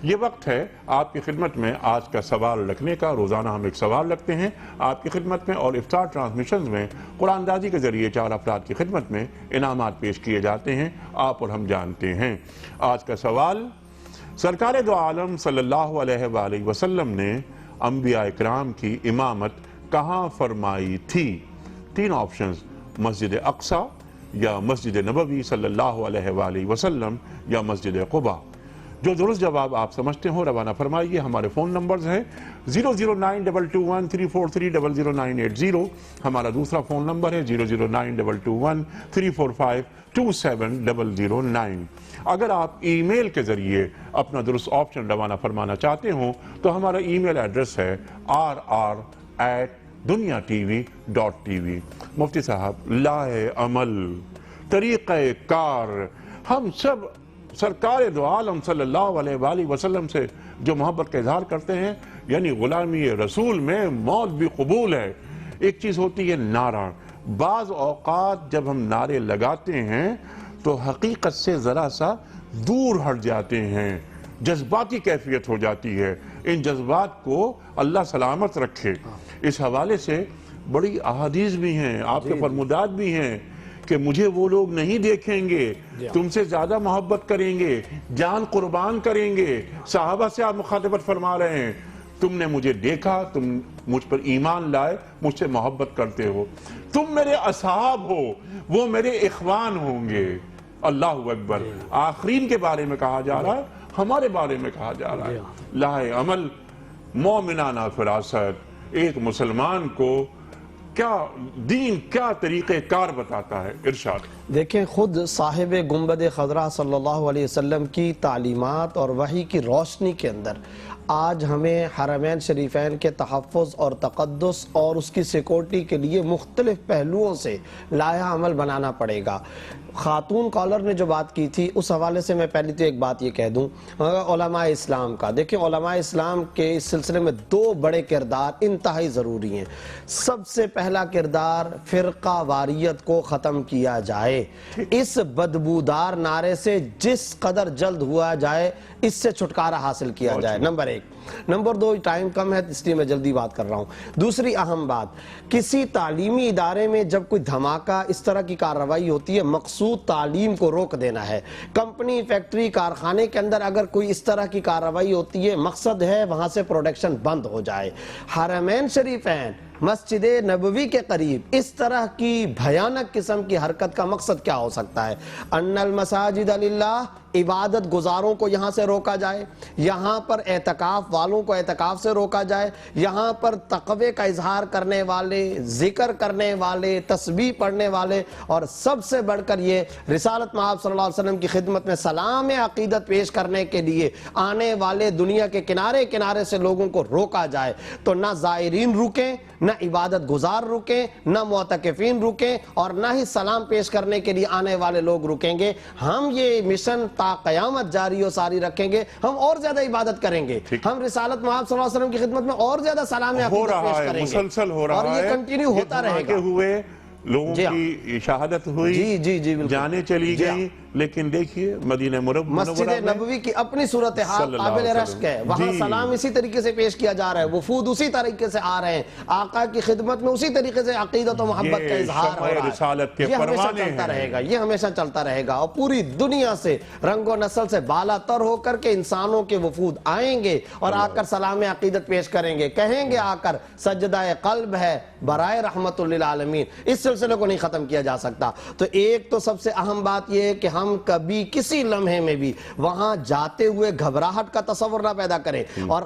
یہ وقت ہے آپ کی خدمت میں آج کا سوال رکھنے کا۔ روزانہ ہم ایک سوال رکھتے ہیں آپ کی خدمت میں، اور افطار ٹرانسمیشنز میں قرآن دازی کے ذریعے 4 افراد کی خدمت میں انعامات پیش کیے جاتے ہیں، آپ اور ہم جانتے ہیں۔ آج کا سوال، سرکار دو عالم صلی اللہ علیہ وآلہ وسلم نے انبیاء اکرام کی امامت کہاں فرمائی تھی؟ 3 آپشنز، مسجد اقصی یا مسجد نبوی صلی اللہ علیہ وآلہ وسلم یا مسجد قباء۔ جو درست جواب آپ سمجھتے ہو روانہ فرمائیے۔ ہمارے فون نمبرز ہیں 009221343000980، ہمارا دوسرا فون نمبر ہے 0092234527009۔ اگر آپ ای میل کے ذریعے اپنا درست آپشن روانہ فرمانا چاہتے ہوں تو ہمارا ای میل ایڈریس ہے rr@duniatv.tv۔ مفتی صاحب، لاہ عمل، طریقہ کار، ہم سب سرکار دو عالم صلی اللہ علیہ وآلہ وسلم سے جو محبت کا اظہار کرتے ہیں، یعنی غلامی رسول میں موت بھی قبول ہے۔ ایک چیز ہوتی ہے نعرہ، بعض اوقات جب ہم نعرے لگاتے ہیں تو حقیقت سے ذرا سا دور ہٹ جاتے ہیں، جذباتی کیفیت ہو جاتی ہے۔ ان جذبات کو اللہ سلامت رکھے۔ اس حوالے سے بڑی احادیث بھی ہیں، آپ کے فرمودات بھی ہیں کہ مجھے وہ لوگ نہیں دیکھیں گے، تم سے زیادہ محبت کریں گے، جان قربان کریں گے۔ صحابہ سے آپ مخاطبت فرما رہے ہیں، تم نے مجھے دیکھا، تم مجھ پر ایمان لائے، مجھ سے محبت کرتے ہو، تم میرے اصحاب ہو، وہ میرے اخوان ہوں گے۔ اللہ اکبر۔ آخرین کے بارے میں کہا جا رہا ہے، ہمارے بارے میں کہا جا رہا ہے۔ لاہ عمل مومنانہ فراست، ایک مسلمان کو کیا دین، کیا طریقہ کار بتاتا ہے۔ ارشاد۔ دیکھیں خود صاحب گنبد خضرا صلی اللہ علیہ وسلم کی تعلیمات اور وحی کی روشنی کے اندر آج ہمیں حرمین شریفین کے تحفظ اور تقدس اور اس کی سیکورٹی کے لیے مختلف پہلوؤں سے لائحہ عمل بنانا پڑے گا۔ خاتون کالر نے جو بات کی تھی اس حوالے سے میں پہلی تو ایک بات یہ کہہ دوں، علماء اسلام کا، دیکھیں علماء اسلام کے اس سلسلے میں دو بڑے کردار انتہائی ضروری ہیں۔ سب سے پہلا کردار فرقہ واریت کو ختم کیا جائے، اس بدبودار نعرے سے جس قدر جلد ہوا جائے اس سے چھٹکارا حاصل کیا جائے، نمبر ایک۔ نمبر دو، ٹائم کم ہے اس لیے میں جلدی بات کر رہا ہوں۔ دوسری اہم بات، کسی تعلیمی ادارے میں جب کوئی دھماکہ اس طرح کی کارروائی ہوتی ہے، مقصود تعلیم کو روک دینا ہے۔ کمپنی، فیکٹری، کارخانے کے اندر اگر کوئی اس طرح کی کارروائی ہوتی ہے، مقصد ہے وہاں سے پروڈکشن بند ہو جائے۔ حرمین شریفین، مسجد نبوی کے قریب اس طرح کی بھیانک قسم کی حرکت کا مقصد کیا ہو سکتا ہے؟ ان المساجد للہ، عبادت گزاروں کو یہاں سے روکا جائے، یہاں پر اعتکاف والوں کو اعتکاف سے روکا جائے، یہاں پر تقوی کا اظہار کرنے والے، ذکر کرنے والے، تسبیح پڑھنے والے، اور سب سے بڑھ کر یہ رسالت مآب صلی اللہ علیہ وسلم کی خدمت میں سلام عقیدت پیش کرنے کے لیے آنے والے دنیا کے کنارے کنارے سے لوگوں کو روکا جائے۔ تو نہ زائرین رکیں، نہ عبادت گزار رکیں، نہ معتکفین رکیں، اور نہ ہی سلام پیش کرنے کے لیے آنے والے لوگ رکیں گے۔ ہم یہ مشن تا قیامت جاری و ساری رکھیں گے، ہم اور زیادہ عبادت کریں گے، ہم رسالت محمد صلی اللہ علیہ وسلم کی خدمت میں اور زیادہ سلام عقیدت پیش کریں گے، مسلسل ہو رہا ہے، اور یہ کنٹینیو ہوتا رہے گا۔ ہوئے لوگوں کی شہادت ہوئی، جانیں چلی گئی، لیکن دیکھیے مدینہ منورہ مسجد نبوی کی اپنی صورتحال قابل رشک ہے، وہاں سلام اسی طریقے سے پیش کیا جا رہا ہے، وفود اسی طریقے سے آ رہے ہیں، آقا کی خدمت میں اسی طریقے سے عقیدت و محبت کا اظہار ہو رہا ہے۔ یہ ہمیشہ چلتا رہے گا، یہ ہمیشہ چلتا رہے گا، اور پوری دنیا سے رنگ و نسل سے بالا تر ہو کر کے انسانوں کے وفود آئیں گے اور آ کر سلام عقیدت پیش کریں گے، کہیں گے آ کر سجدہ قلب ہے برائے رحمت للعالمین۔ اس سلسلے کو نہیں ختم کیا جا سکتا۔ تو ایک تو سب سے اہم بات یہ ہے کہ ہم کبھی کسی لمحے میں بھی وہاں جاتے ہوئے گھبراہٹ کا تصور نہ پیدا کریں، اور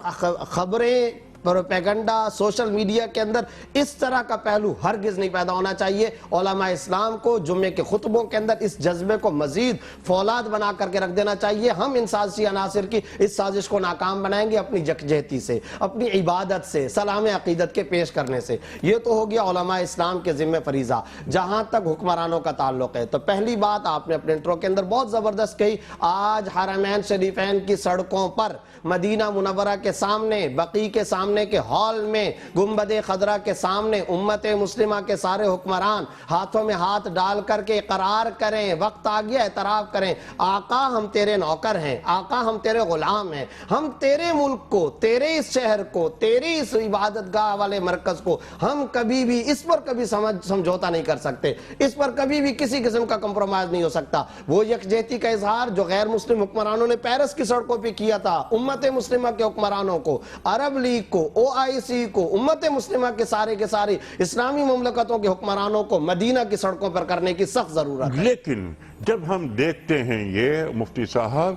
خبریں، پروپیگنڈا، سوشل میڈیا کے اندر اس طرح کا پہلو ہرگز نہیں پیدا ہونا چاہیے۔ علماء اسلام کو جمعے کے خطبوں کے اندر اس جذبے کو مزید فولاد بنا کر کے رکھ دینا چاہیے۔ ہم ان سازشی عناصر کی اس سازش کو ناکام بنائیں گے اپنی یکجہتی سے، اپنی عبادت سے، سلام عقیدت کے پیش کرنے سے۔ یہ تو ہو گیا علماء اسلام کے ذمہ فریضہ۔ جہاں تک حکمرانوں کا تعلق ہے تو پہلی بات آپ نے اپنے انٹرو کے اندر بہت زبردست کہی، آج حرمین شریفین کی سڑکوں پر، مدینہ منورہ کے سامنے، بقیع کے سامنے کے ہال میں، گنبد خضرا کے سامنے امت مسلمہ کے سارے حکمران ہاتھوں میں ہاتھ ڈال کر کے اقرار کریں، وقت آ گیا اعتراف کریں، آقا ہم تیرے نوکر ہیں، آقا ہم تیرے غلام ہیں، ہم تیرے ملک کو، تیرے اس شہر کو، تیری اس عبادت گاہ والے مرکز کو ہم کبھی بھی اس پر کبھی سمجھوتا نہیں کر سکتے، اس پر کبھی بھی کسی قسم کا کمپرومائز نہیں ہو سکتا۔ وہ یکجہتی کا اظہار جو غیر مسلم حکمرانوں نے پیرس کی سڑکوں پہ کیا تھا، امت مسلمہ کے حکمرانوں کو، عرب لیگ کو، OIC کو، امت مسلمہ کے سارے اسلامی مملکتوں کے حکمرانوں کو مدینہ کی سڑکوں پر کرنے کی سخت ضرورت ہے۔ لیکن جب ہم دیکھتے ہیں یہ مفتی صاحب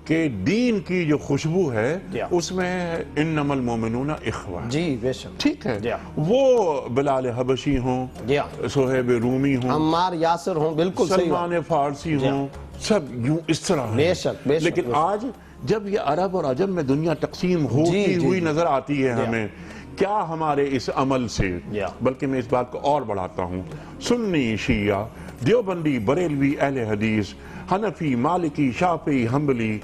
کہ دین کی جو خوشبو ہے اس میں انما المومنون اخوہ، جی بے شک، ٹھیک ہے، وہ بلال حبشی ہوں، صہیب رومی ہوں، عمار یاسر ہوں، بالکل صحیح، سلمان فارسی ہوں، سب یوں اس طرح ہیں۔ بے شک، بے شک۔ لیکن آج جب یہ عرب اور عجم میں دنیا تقسیم ہوتی ہوئی نظر آتی ہے ہمیں، کیا ہمارے اس عمل سے، بلکہ میں اس بات کو اور بڑھاتا ہوں، سنی، شیعہ، دیوبندی، بریلوی، اہل حدیث، حنفی، مالکی، شافعی، حنبلی،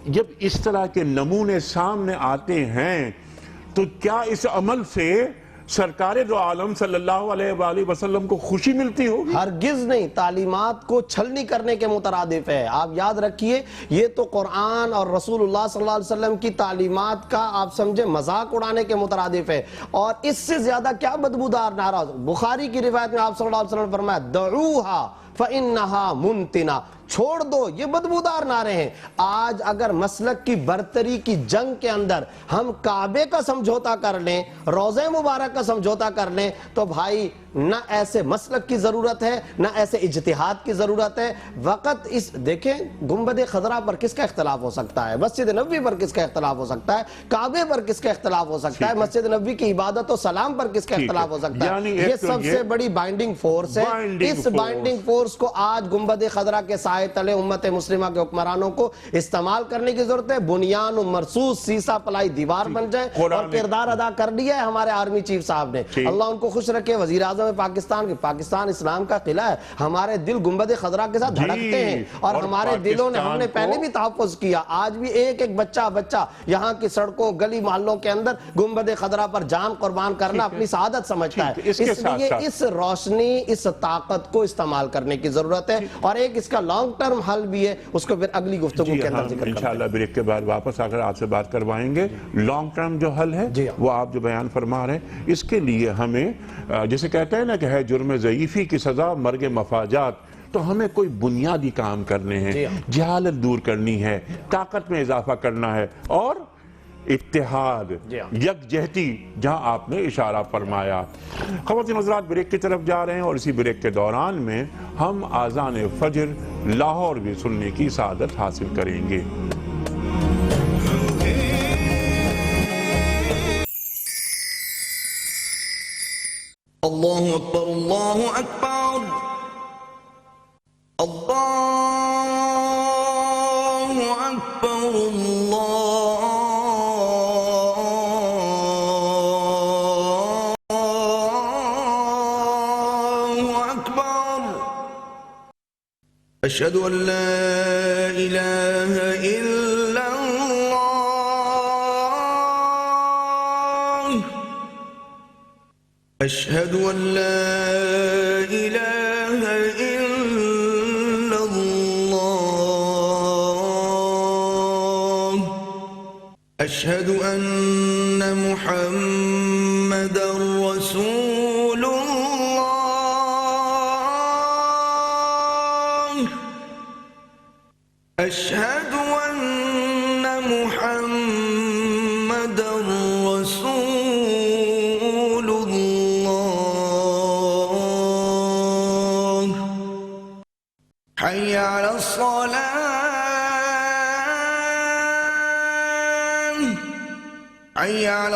جب اس طرح کے نمونے سامنے آتے ہیں تو کیا اس عمل سے سرکار دو عالم صلی اللہ علیہ وآلہ وسلم کو خوشی ملتی ہوگی؟ ہرگز نہیں، تعلیمات کو چھلنی کرنے کے مترادف ہے۔ آپ یاد رکھیے یہ تو قرآن اور رسول اللہ صلی اللہ علیہ وسلم کی تعلیمات کا آپ سمجھے مذاق اڑانے کے مترادف ہے، اور اس سے زیادہ کیا بدبودار نعرہ۔ بخاری کی روایت میں آپ صلی اللہ علیہ وسلم نے فرمایا دعوها فإنها منتنہ، چھوڑ دو، یہ بدبودار نعرے ہیں۔ آج اگر مسلک کی برتری کی جنگ کے اندر ہم کعبے کا سمجھوتا کر لیں، روضہ مبارک کا سمجھوتا کر لیں، تو بھائی نہ ایسے مسلک کی ضرورت ہے، نہ ایسے اجتہاد کی ضرورت ہے۔ وقت اس دیکھیں گنبد خضرا پر کس کا اختلاف ہو سکتا ہے، مسجد نبوی پر کس کا اختلاف ہو سکتا ہے، کعبے پر کس کا اختلاف ہو سکتا ہے، مسجد نبوی کی عبادت و سلام پر کس کا اختلاف ہو سکتا ہے۔ یہ سب سے بڑی بائنڈنگ فورس ہے۔ اس بائنڈنگ فورس کو آج گنبد خضرا کے سائے تلے امت مسلمہ کے حکمرانوں کو استعمال کرنے کی ضرورت ہے۔ بنیان و مرصوص سیسا پلائی دیوار بن جائیں، اور کردار ادا کر دیا ہے ہمارے آرمی چیف صاحب نے، اللہ ان کو خوش رکھے۔ وزیر اعظم پاکستان کے، پاکستان اسلام کا قلعہ ہے، ہمارے دل گنبد خضرا کے ساتھ دھڑکتے ہیں، اور ہمارے دلوں نے، ہم نے پہلے بھی تحفظ کیا، آج بھی ایک ایک بچہ یہاں کی سڑکوں گلی محلوں کے اندر گنبد خضرا پر جان قربان کرنا اپنی سعادت سمجھتا ہے۔ اس لیے اس روشنی، اس طاقت کو استعمال کرنے کی ضرورت ہے، اور ایک اس کا لانگ ٹرم حل بھی ہے، اس کو پھر اگلی گفتگو کے اندر ذکر کریں گے۔ انشاءاللہ بریک کے بعد واپس آ کر آپ سے بات کروائیں گے۔ لانگ ٹرم جو حل ہے وہ آپ جو بیان فرما رہے ہیں، اس کے لیے ہمیں جسے کہتے ہیں نا کہ ہے جرم ضعیفی کی سزا مرگ مفاجات، تو ہمیں کوئی بنیادی کام کرنے ہیں، جہالت دور کرنی ہے، طاقت میں اضافہ کرنا ہے، اور اتحاد، یکجہتی جہاں آپ نے اشارہ فرمایا۔ خواتین حضرات بریک کی طرف جا رہے ہیں، اور اسی بریک کے دوران میں ہم آذان فجر لاہور بھی سننے کی سعادت حاصل کریں گے۔ اللہ اکبر، اللہ اکبر، اللہ اکبر، اللہ اکبر، اشہد ان لا الہ الا اللہ، اشہد ان لا الہ الا اللہ، اشہد ان محمد رسول اللہ، اشہد ان محمد رسول اللہ، حی علی الصلاة، حی علی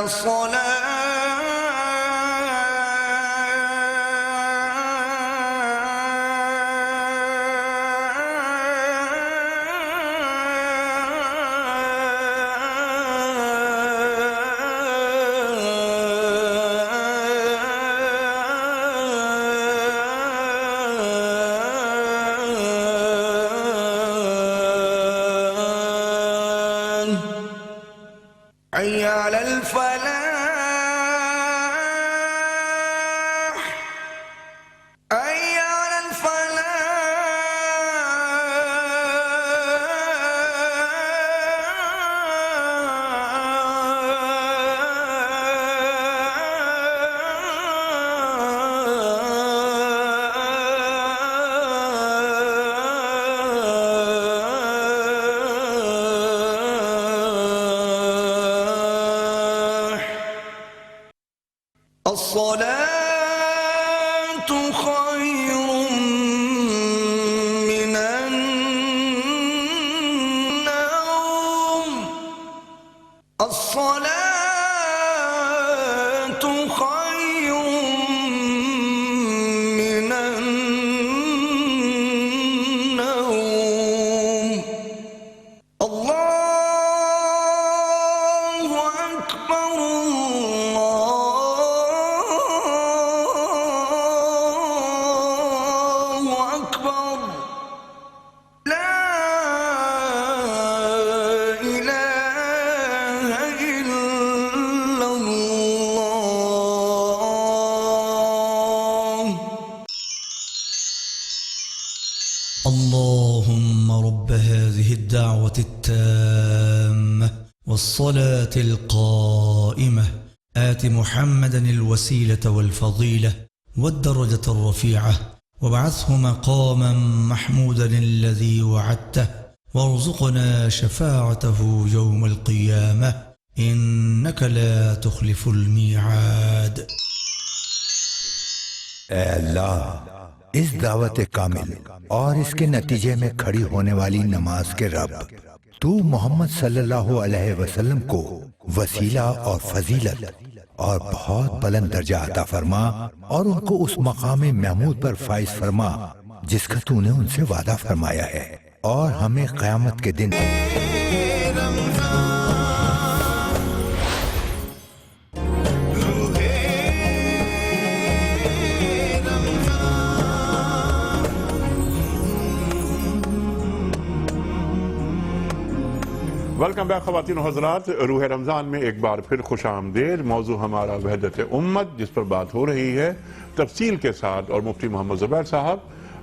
حي على الفلاح، حي على الصلاة خير من النوم، الصلاة خير من النوم، الله أكبر، اللهم رب هذه الدعوة التامة والصلاة القائمة آت محمدا الوسيلة والفضيلة والدرجة الرفيعة وابعثه مقاما محمودا الذي وعدته وارزقنا شفاعته يوم القيامة إنك لا تخلف الميعاد. اے اللہ اس دعوت کامل اور اس کے نتیجے میں کھڑی ہونے والی نماز کے رب، تو محمد صلی اللہ علیہ وسلم کو وسیلہ اور فضیلت اور بہت بلند درجہ عطا فرما اور ان کو اس مقام محمود پر فائز فرما جس کا تو نے ان سے وعدہ فرمایا ہے، اور ہمیں قیامت کے دن ویلکم بیک خواتین و حضرات، روح رمضان میں ایک بار پھر خوش آمدید۔ موضوع ہمارا وحدت امت، جس پر بات ہو رہی ہے تفصیل کے ساتھ، اور مفتی محمد زبیر صاحب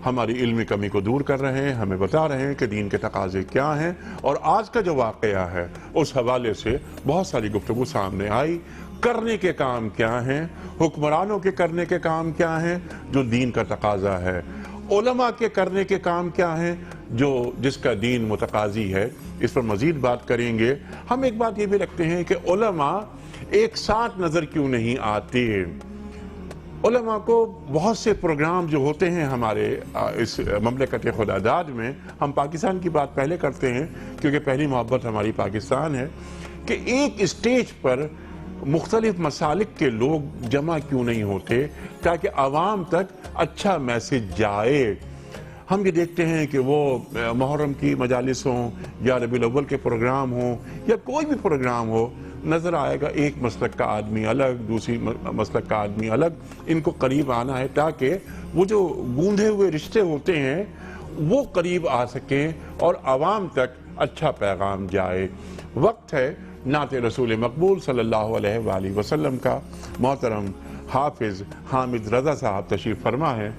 ہماری علمی کمی کو دور کر رہے ہیں، ہمیں بتا رہے ہیں کہ دین کے تقاضے کیا ہیں، اور آج کا جو واقعہ ہے اس حوالے سے بہت ساری گفتگو سامنے آئی۔ کرنے کے کام کیا ہیں، حکمرانوں کے کرنے کے کام کیا ہیں جو دین کا تقاضا ہے، علماء کے کرنے کے کام کیا ہیں جس کا دین متقاضی ہے، اس پر مزید بات کریں گے۔ ہم ایک بات یہ بھی رکھتے ہیں کہ علماء ایک ساتھ نظر کیوں نہیں آتے۔ علماء کو بہت سے پروگرام جو ہوتے ہیں ہمارے اس مملکت خدا داد میں، ہم پاکستان کی بات پہلے کرتے ہیں کیونکہ پہلی محبت ہماری پاکستان ہے، کہ ایک اسٹیج پر مختلف مسالک کے لوگ جمع کیوں نہیں ہوتے تاکہ عوام تک اچھا میسج جائے۔ ہم یہ دیکھتے ہیں کہ وہ محرم کی مجالس ہوں یا ربیع الاول کے پروگرام ہوں یا کوئی بھی پروگرام ہو، نظر آئے گا ایک مسلک کا آدمی الگ، دوسری مسلک کا آدمی الگ، ان کو قریب آنا ہے تاکہ وہ جو گوندھے ہوئے رشتے ہوتے ہیں وہ قریب آ سکیں اور عوام تک اچھا پیغام جائے۔ وقت ہے نعت رسول مقبول صلی اللہ علیہ وآلہ وسلم کا۔ محترم حافظ حامد رضا صاحب تشریف فرما ہے،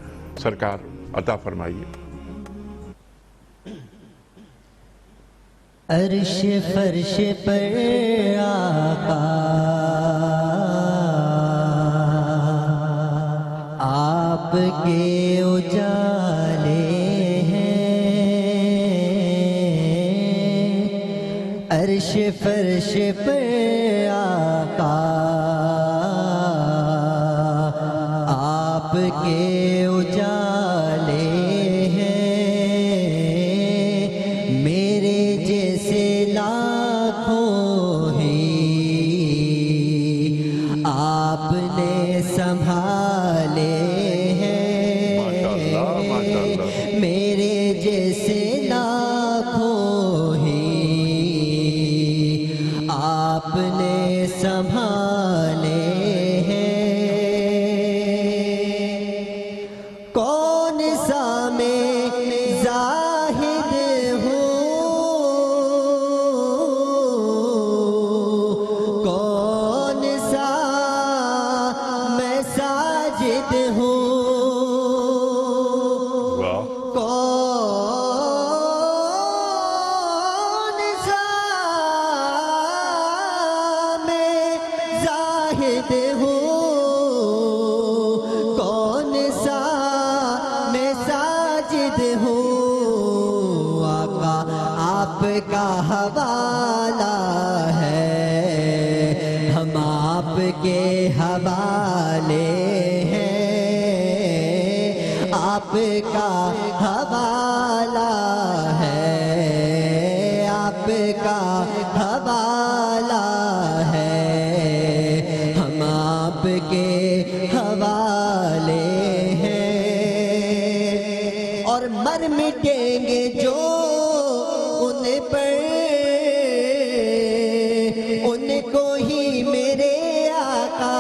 سرکار عطا فرمائیے۔ عرش فرش پر آقا آپ کے اجالے ہیں، عرش فرش پر آقا آپ کے اجالے ہیں، میرے جیسے لاکھوں ہی آپ نے سنبھالے ہیں، میرے جیسے لاکھوں ہی آپ نے سنبھالے ہیں۔ کون سا میں زاہد ہوں، کون سا میں ساجد ہوں، کون سا میں زاہد ہوں، کون سا میں ساجد ہوں، آقا آپ کا حوالہ ہے، ہم آپ کے حوالے ہیں، آپ کا حوالہ ہے، آپ کا حوالہ ہے، ہم آپ کے حوالے ہیں، اور مر مٹیں گے جو ان پر، ان کو ہی میرے آقا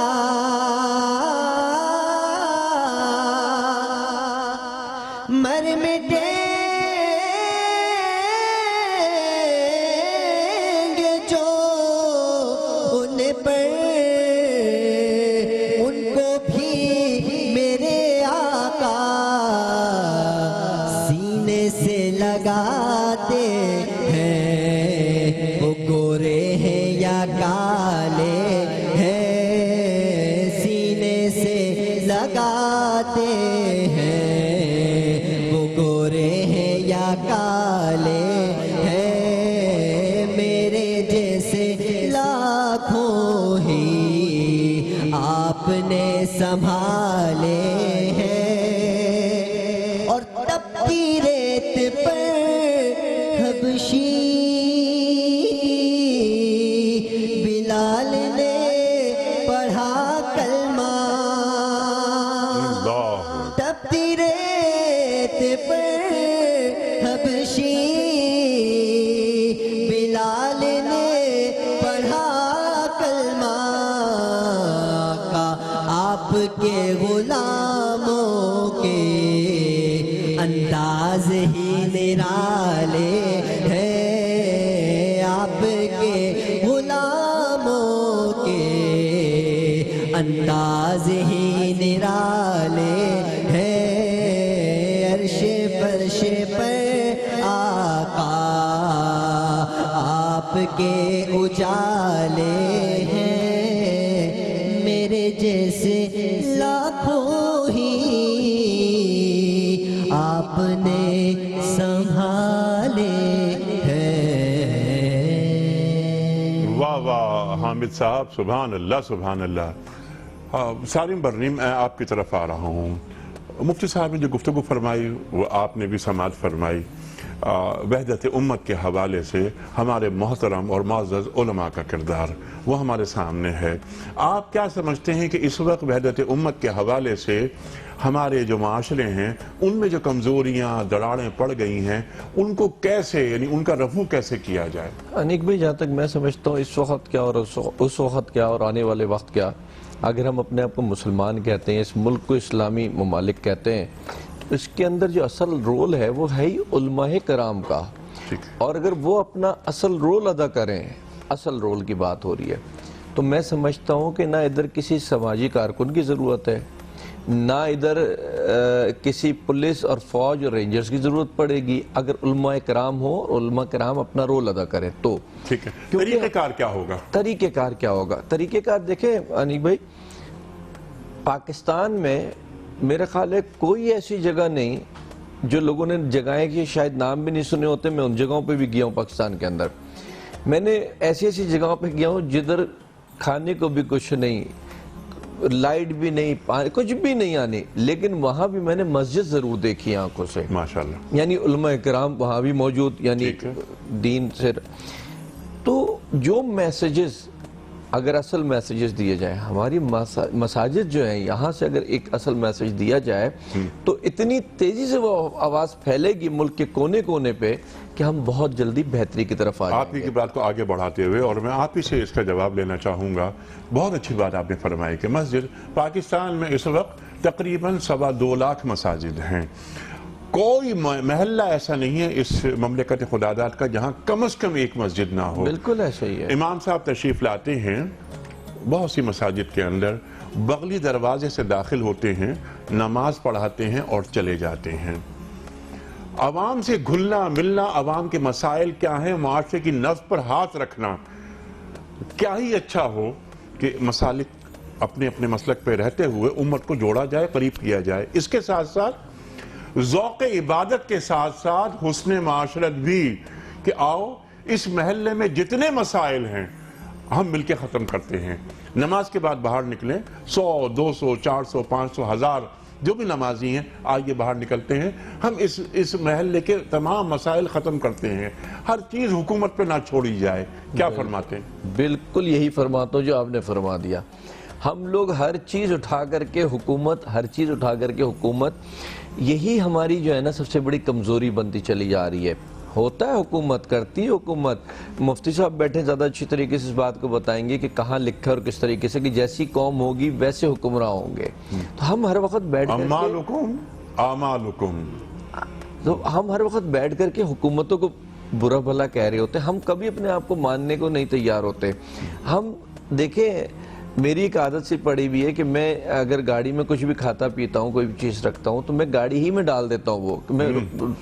مر مٹیں گے جو ان پر، ان کو بھی میرے آقا سینے سے لگاتے ہیں۔ سنبھالے ہیں، اور تپتی ریت پر حبشی بلال نے پڑھا کلمہ، تپتی ریت پر حبشی بلال نے پڑھا کلمہ، آپ کے غلاموں کے انداز ہی نرالے ہیں، آپ کے غلاموں کے انداز ہی نرالے ہیں، عرش فرش پر آقا آپ کے اجالے ہیں، میرے جیسے لاکھوں ہی آپ نے سنبھالے ہیں۔ واہ واہ حامد صاحب، سبحان اللہ سبحان اللہ۔ سالم برنی، میں آپ کی طرف آ رہا ہوں۔ مفتی صاحب نے جو گفتگو فرمائی وہ آپ نے بھی سماعت فرمائی، وحدت امت کے حوالے سے ہمارے محترم اور معزز علماء کا کردار وہ ہمارے سامنے ہے۔ آپ کیا سمجھتے ہیں کہ اس وقت وحدت امت کے حوالے سے ہمارے جو معاشرے ہیں ان میں جو کمزوریاں دراڑیں پڑ گئی ہیں ان کو کیسے، یعنی ان کا رفع کیسے کیا جائے؟ انیک بھائی، جہاں تک میں سمجھتا ہوں اس وقت کیا اور اس وقت کیا اور آنے والے وقت کیا، اگر ہم اپنے آپ کو مسلمان کہتے ہیں، اس ملک کو اسلامی ممالک کہتے ہیں، تو اس کے اندر جو اصل رول ہے وہ ہے ہی علماء کرام کا، اور اگر وہ اپنا اصل رول ادا کریں، اصل رول کی بات ہو رہی ہے، تو میں سمجھتا ہوں کہ نہ ادھر کسی سماجی کارکن کی ضرورت ہے، نہ ادھر کسی پولیس اور فوج اور رینجرز کی ضرورت پڑے گی، اگر علماء کرام ہو اور علماء کرام اپنا رول ادا کریں تو۔ ٹھیک ہے، طریقہ کار کیا ہوگا؟ طریقہ کار کیا ہوگا؟ طریقہ کار دیکھیں انیک بھائی، پاکستان میں میرا خیال ہے کوئی ایسی جگہ نہیں جو لوگوں نے جگہیں کی شاید نام بھی نہیں سنے ہوتے، میں ان جگہوں پہ بھی گیا ہوں پاکستان کے اندر، میں نے ایسی جگہوں پہ گیا ہوں جدھر کھانے کو بھی کچھ نہیں، لائٹ بھی نہیں، کچھ بھی نہیں آنی، لیکن وہاں بھی میں نے مسجد ضرور دیکھی آنکھوں سے، ماشاءاللہ، یعنی علماء کرام وہاں بھی موجود، یعنی دین سے۔ تو جو میسیجز، اگر اصل میسیجز دیے جائیں، ہماری مساجد جو ہیں یہاں سے اگر ایک اصل میسیج دیا جائے تو اتنی تیزی سے وہ آواز پھیلے گی ملک کے کونے کونے پہ کہ ہم بہت جلدی بہتری کی طرف آ جائیں گے۔ آپ کی بات کو آگے بڑھاتے ہوئے اور میں آپ ہی سے اس کا جواب لینا چاہوں گا، بہت اچھی بات آپ نے فرمائی کہ مسجد پاکستان میں اس وقت تقریباً 2.25 لاکھ مساجد ہیں، کوئی محلہ ایسا نہیں ہے اس مملکت خداداد کا جہاں کم از کم ایک مسجد نہ ہو۔ بالکل ایسا ہی ہے۔ امام صاحب تشریف لاتے ہیں بہت سی مساجد کے اندر، بغلی دروازے سے داخل ہوتے ہیں، نماز پڑھاتے ہیں اور چلے جاتے ہیں۔ عوام سے گھلنا ملنا، عوام کے مسائل کیا ہیں، معاشرے کی نبض پر ہاتھ رکھنا، کیا ہی اچھا ہو کہ مسالک اپنے اپنے مسلک پہ رہتے ہوئے امت کو جوڑا جائے، قریب کیا جائے۔ اس کے ساتھ ساتھ ذوق عبادت کے ساتھ ساتھ حسن معاشرت بھی، کہ آؤ اس محلے میں جتنے مسائل ہیں ہم مل کے ختم کرتے ہیں، نماز کے بعد باہر نکلیں، 100 200 400 500 1000 جو بھی نمازی ہیں آئیے باہر نکلتے ہیں، ہم اس محلے کے تمام مسائل ختم کرتے ہیں، ہر چیز حکومت پہ نہ چھوڑی جائے۔ کیا فرماتے ہیں؟ بالکل یہی فرماتا ہوں جو آپ نے فرما دیا۔ ہم لوگ ہر چیز اٹھا کر کے حکومت، یہی ہماری جو ہے نا سب سے بڑی کمزوری بنتی چلی جا رہی ہے۔ ہوتا ہے حکومت، کرتی ہے حکومت، مفتی صاحب بیٹھے زیادہ اچھی طریقے سے اس بات کو بتائیں گے کہ کہاں لکھا اور کس طریقے سے، کہ جیسی قوم ہوگی ویسے حکمراں ہوں گے۔ تو ہم ہر وقت بیٹھ کر کے حکومتوں کو برا بھلا کہہ رہے ہوتے ہیں، ہم کبھی اپنے آپ کو ماننے کو نہیں تیار ہوتے۔ ہم دیکھیں، میری ایک عادت سی پڑی ہوئی ہے کہ میں اگر گاڑی میں کچھ بھی کھاتا پیتا ہوں، کوئی بھی چیز رکھتا ہوں، تو میں گاڑی ہی میں ڈال دیتا ہوں، وہ میں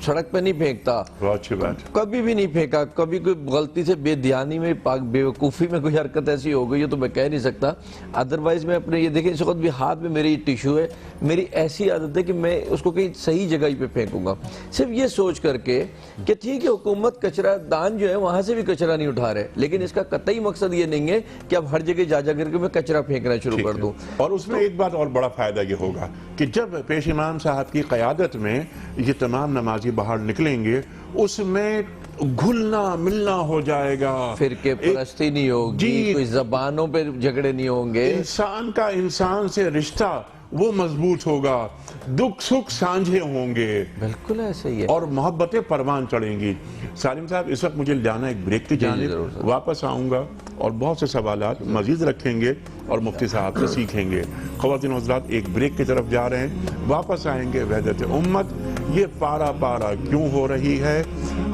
سڑک پہ نہیں پھینکتا، اچھی بات، کبھی بھی نہیں پھینکا۔ کبھی کوئی غلطی سے بے دھیانی میں، بے وقوفی میں کوئی حرکت ایسی ہو گئی ہے تو میں کہہ نہیں سکتا، ادروائز میں اپنے یہ دیکھیں اس وقت بھی ہاتھ میں میری ٹیشو ہے، میری ایسی عادت ہے کہ میں اس کو کہیں صحیح جگہ ہی پہ پھینکوں گا، صرف یہ سوچ کر کے کہ ٹھیک ہے حکومت کچرا دان جو ہے وہاں سے بھی کچرا نہیں اٹھا رہے، لیکن اس کا قطعی مقصد یہ نہیں ہے کہ اب ہر جگہ جا کر کے میں کچرا پھینکنا شروع کر دوں. اور اس میں ایک بات اور بڑا فائدہ یہ ہوگا کہ جب پیش امام صاحب کی قیادت میں یہ تمام نمازی باہر نکلیں گے اس میں گھلنا ملنا ہو جائے گا, فرقے پرستی نہیں ہوگی, کوئی زبانوں پہ جھگڑے نہیں ہوں گے, انسان کا انسان سے رشتہ وہ مضبوط ہوگا, دکھ سکھ سانجھے ہوں گے. بالکل ایسا ہی ہے, اور محبتیں پروان چڑھیں گی. سالم صاحب اس وقت مجھے جانا ایک بریک کی جانب, واپس آؤں گا اور بہت سے سوالات مزید رکھیں گے اور مفتی صاحب سے سیکھیں گے. خواتین و حضرات ایک بریک کی طرف جا رہے ہیں, واپس آئیں گے. وحدت امت یہ پارا پارا کیوں ہو رہی ہے؟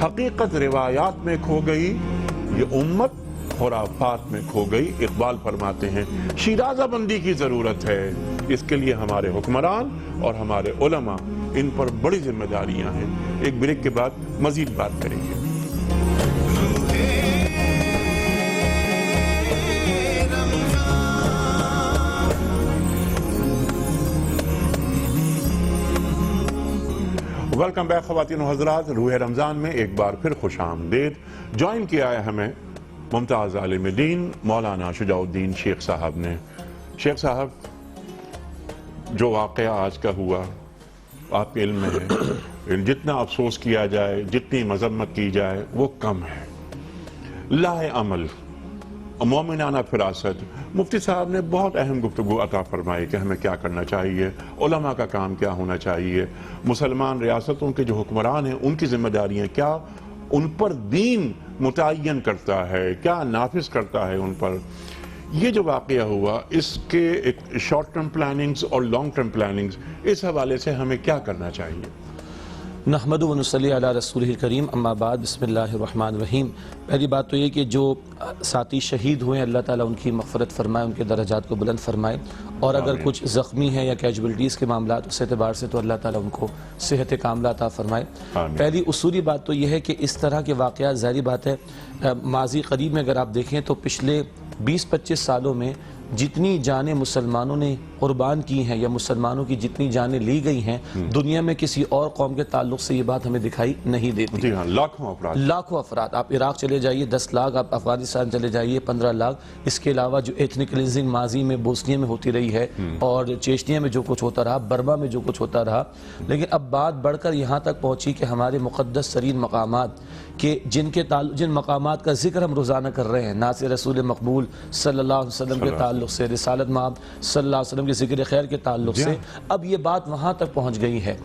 حقیقت روایات میں کھو گئی, یہ امت خرافات میں کھو گئی. اقبال فرماتے ہیں شیرازہ بندی کی ضرورت ہے, اس کے لیے ہمارے حکمران اور ہمارے علماء ان پر بڑی ذمہ داریاں ہیں. ایک بریک کے بعد مزید بات کریں گے. ویلکم بیک خواتین و حضرات, روح رمضان میں ایک بار پھر خوش آمدید. جوائن کیا ہے ہمیں ممتاز عالم دین مولانا شجاع الدین شیخ صاحب نے. شیخ صاحب, جو واقعہ آج کا ہوا آپ کے علم میں ہے, جتنا افسوس کیا جائے, جتنی مذمت کی جائے وہ کم ہے. لاہ عمل, مومنانہ فراست. مفتی صاحب نے بہت اہم گفتگو عطا فرمائی کہ ہمیں کیا کرنا چاہیے, علماء کا کام کیا ہونا چاہیے, مسلمان ریاستوں کے جو حکمران ہیں ان کی ذمہ داریاں کیا, ان پر دین متعین کرتا ہے, کیا نافذ کرتا ہے ان پر. یہ جو واقعہ ہوا اس کے ایک شارٹ ٹرم پلاننگز اور لانگ ٹرم پلاننگز, اس حوالے سے ہمیں کیا کرنا چاہیے؟ نحمد و نصلی علی رسول الکریم, اما بعد, بسم اللہ الرحمن الرحیم. پہلی بات تو یہ کہ جو ساتھی شہید ہوئے ہیں اللہ تعالیٰ ان کی مغفرت فرمائے, ان کے درجات کو بلند فرمائے, اور اگر کچھ زخمی ہیں یا کیجویلٹیز کے معاملات اس اعتبار سے تو اللہ تعالیٰ ان کو صحت کاملہ عطا فرمائے. پہلی اصولی بات تو یہ ہے کہ اس طرح کے واقعات, ظاہری بات ہے ماضی قریب میں اگر آپ دیکھیں تو پچھلے 20-25 سالوں میں جتنی جانیں مسلمانوں نے قربان کی ہیں یا مسلمانوں کی جتنی جانیں لی گئی ہیں, دنیا میں کسی اور قوم کے تعلق سے یہ بات ہمیں دکھائی نہیں دیتی. جی ہاں, لاکھوں افراد. آپ عراق چلے جائیے 10 لاکھ, آپ افغانستان چلے جائیے 15 لاکھ. اس کے علاوہ جو ایتھنک کلینزنگ ماضی میں بوسنیا میں ہوتی رہی ہے اور چیچنیا میں جو کچھ ہوتا رہا, برما میں جو کچھ ہوتا رہا, لیکن اب بات بڑھ کر یہاں تک پہنچی کہ ہمارے مقدس ترین مقامات کہ جن مقامات کا ذکر ہم روزانہ کر رہے ہیں, ناصر رسول مقبول صلی اللہ علیہ وسلم کے تعلق سے, رسالت مآب صلی اللہ علیہ وسلم کے ذکر خیر کے تعلق سے, اب یہ بات وہاں تک پہنچ گئی ہے.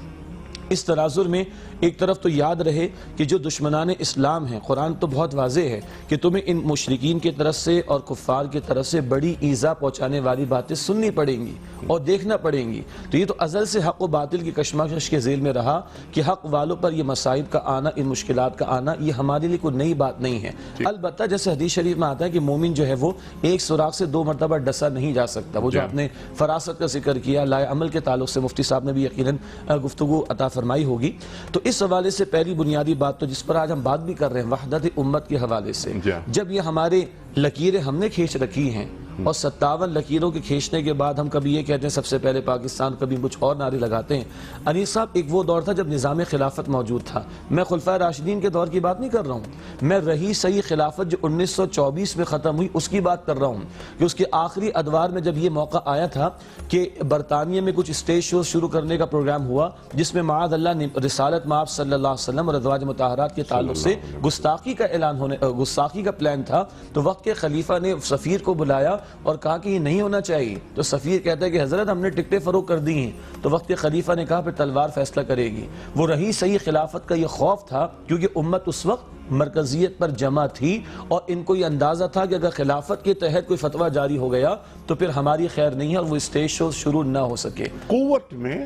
اس تناظر میں ایک طرف تو یاد رہے کہ جو دشمنان اسلام ہیں, قرآن تو بہت واضح ہے کہ تمہیں ان مشرکین کی طرف سے اور کفار کی طرف سے بڑی ایذا پہنچانے والی باتیں سننی پڑیں گی اور دیکھنا پڑیں گی. تو یہ تو ازل سے حق و باطل کی کشمکش کے ذیل میں رہا کہ حق والوں پر یہ مصائب کا آنا, ان مشکلات کا آنا, یہ ہمارے لیے کوئی نئی بات نہیں ہے. البتہ جیسے حدیث شریف میں آتا ہے کہ مومن جو ہے وہ ایک سوراخ سے 2 مرتبہ ڈسا نہیں جا سکتا. وہ جو آپ نے فراست کا ذکر کیا, لائے عمل کے تعلق سے مفتی صاحب نے بھی یقیناً گفتگو عطا فرمائی ہوگی. تو اس حوالے سے پہلی بنیادی بات تو جس پر آج ہم بات بھی کر رہے ہیں وحدت امت کے حوالے سے, جب یہ ہمارے لکیریں ہم نے کھینچ رکھی ہیں اور 57 لکیروں کے کھینچنے کے بعد ہم کبھی یہ کہتے ہیں سب سے پہلے پاکستان, کبھی کچھ اور نعرے لگاتے ہیں. انیس صاحب, ایک وہ دور تھا جب نظام خلافت موجود تھا. میں خلفائے راشدین کے دور کی بات نہیں کر رہا ہوں, میں رہی صحیح خلافت جو 1924 میں ختم ہوئی اس کی بات کر رہا ہوں کہ اس کے آخری ادوار میں جب یہ موقع آیا تھا کہ برطانیہ میں کچھ اسٹیج شوز شروع کرنے کا پروگرام ہوا جس میں معاذ اللہ رسالت مآب صلی اللہ علیہ وسلم اور ازواج مطہرات کے تعلق سے گستاخی کا اعلان ہونے, گستاخی کا پلان تھا. تو وقت کے خلیفہ نے سفیر کو بلایا اور کہا کہ یہ نہیں ہونا چاہیے. تو سفیر کہتا ہے کہ حضرت ہم نے ٹکٹیں فروخت کر دی ہیں. تو وقت کے خلیفہ نے کہا پھر تلوار فیصلہ کرے گی. وہ رہی صحیح خلافت کا یہ خوف تھا کیونکہ امت اس وقت مرکزیت پر جمع تھی اور ان کو یہ اندازہ تھا کہ اگر خلافت کے تحت کوئی فتویٰ جاری ہو گیا تو پھر ہماری خیر نہیں ہے اور وہ اسٹیج شو شروع نہ ہو سکے. قوت میں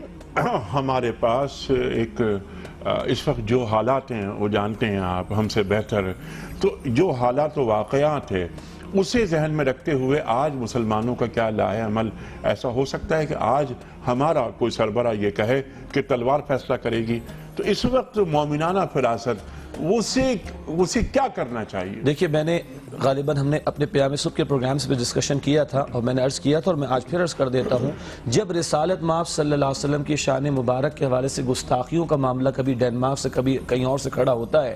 ہمارے پاس ایک اس وقت جو حالات ہیں وہ جانتے ہیں آپ ہم سے بہتر, تو جو حالات و واقعات ہیں اسے ذہن میں رکھتے ہوئے آج مسلمانوں کا کیا لاہ عمل ایسا ہو سکتا ہے کہ آج ہمارا کوئی سربراہ یہ کہے کہ تلوار فیصلہ کرے گی. تو اس وقت مومنانہ فراست اسے کیا کرنا چاہیے؟ دیکھیے, میں نے غالباً ہم نے اپنے پیام صبح کے پروگرامز پہ ڈسکشن کیا تھا اور میں نے عرض کیا تھا اور میں آج پھر عرض کر دیتا ہوں, جب رسالت مآب صلی اللہ علیہ وسلم کی شان مبارک کے حوالے سے گستاخیوں کا معاملہ کبھی ڈینمارک سے کبھی کہیں اور سے کھڑا ہوتا ہے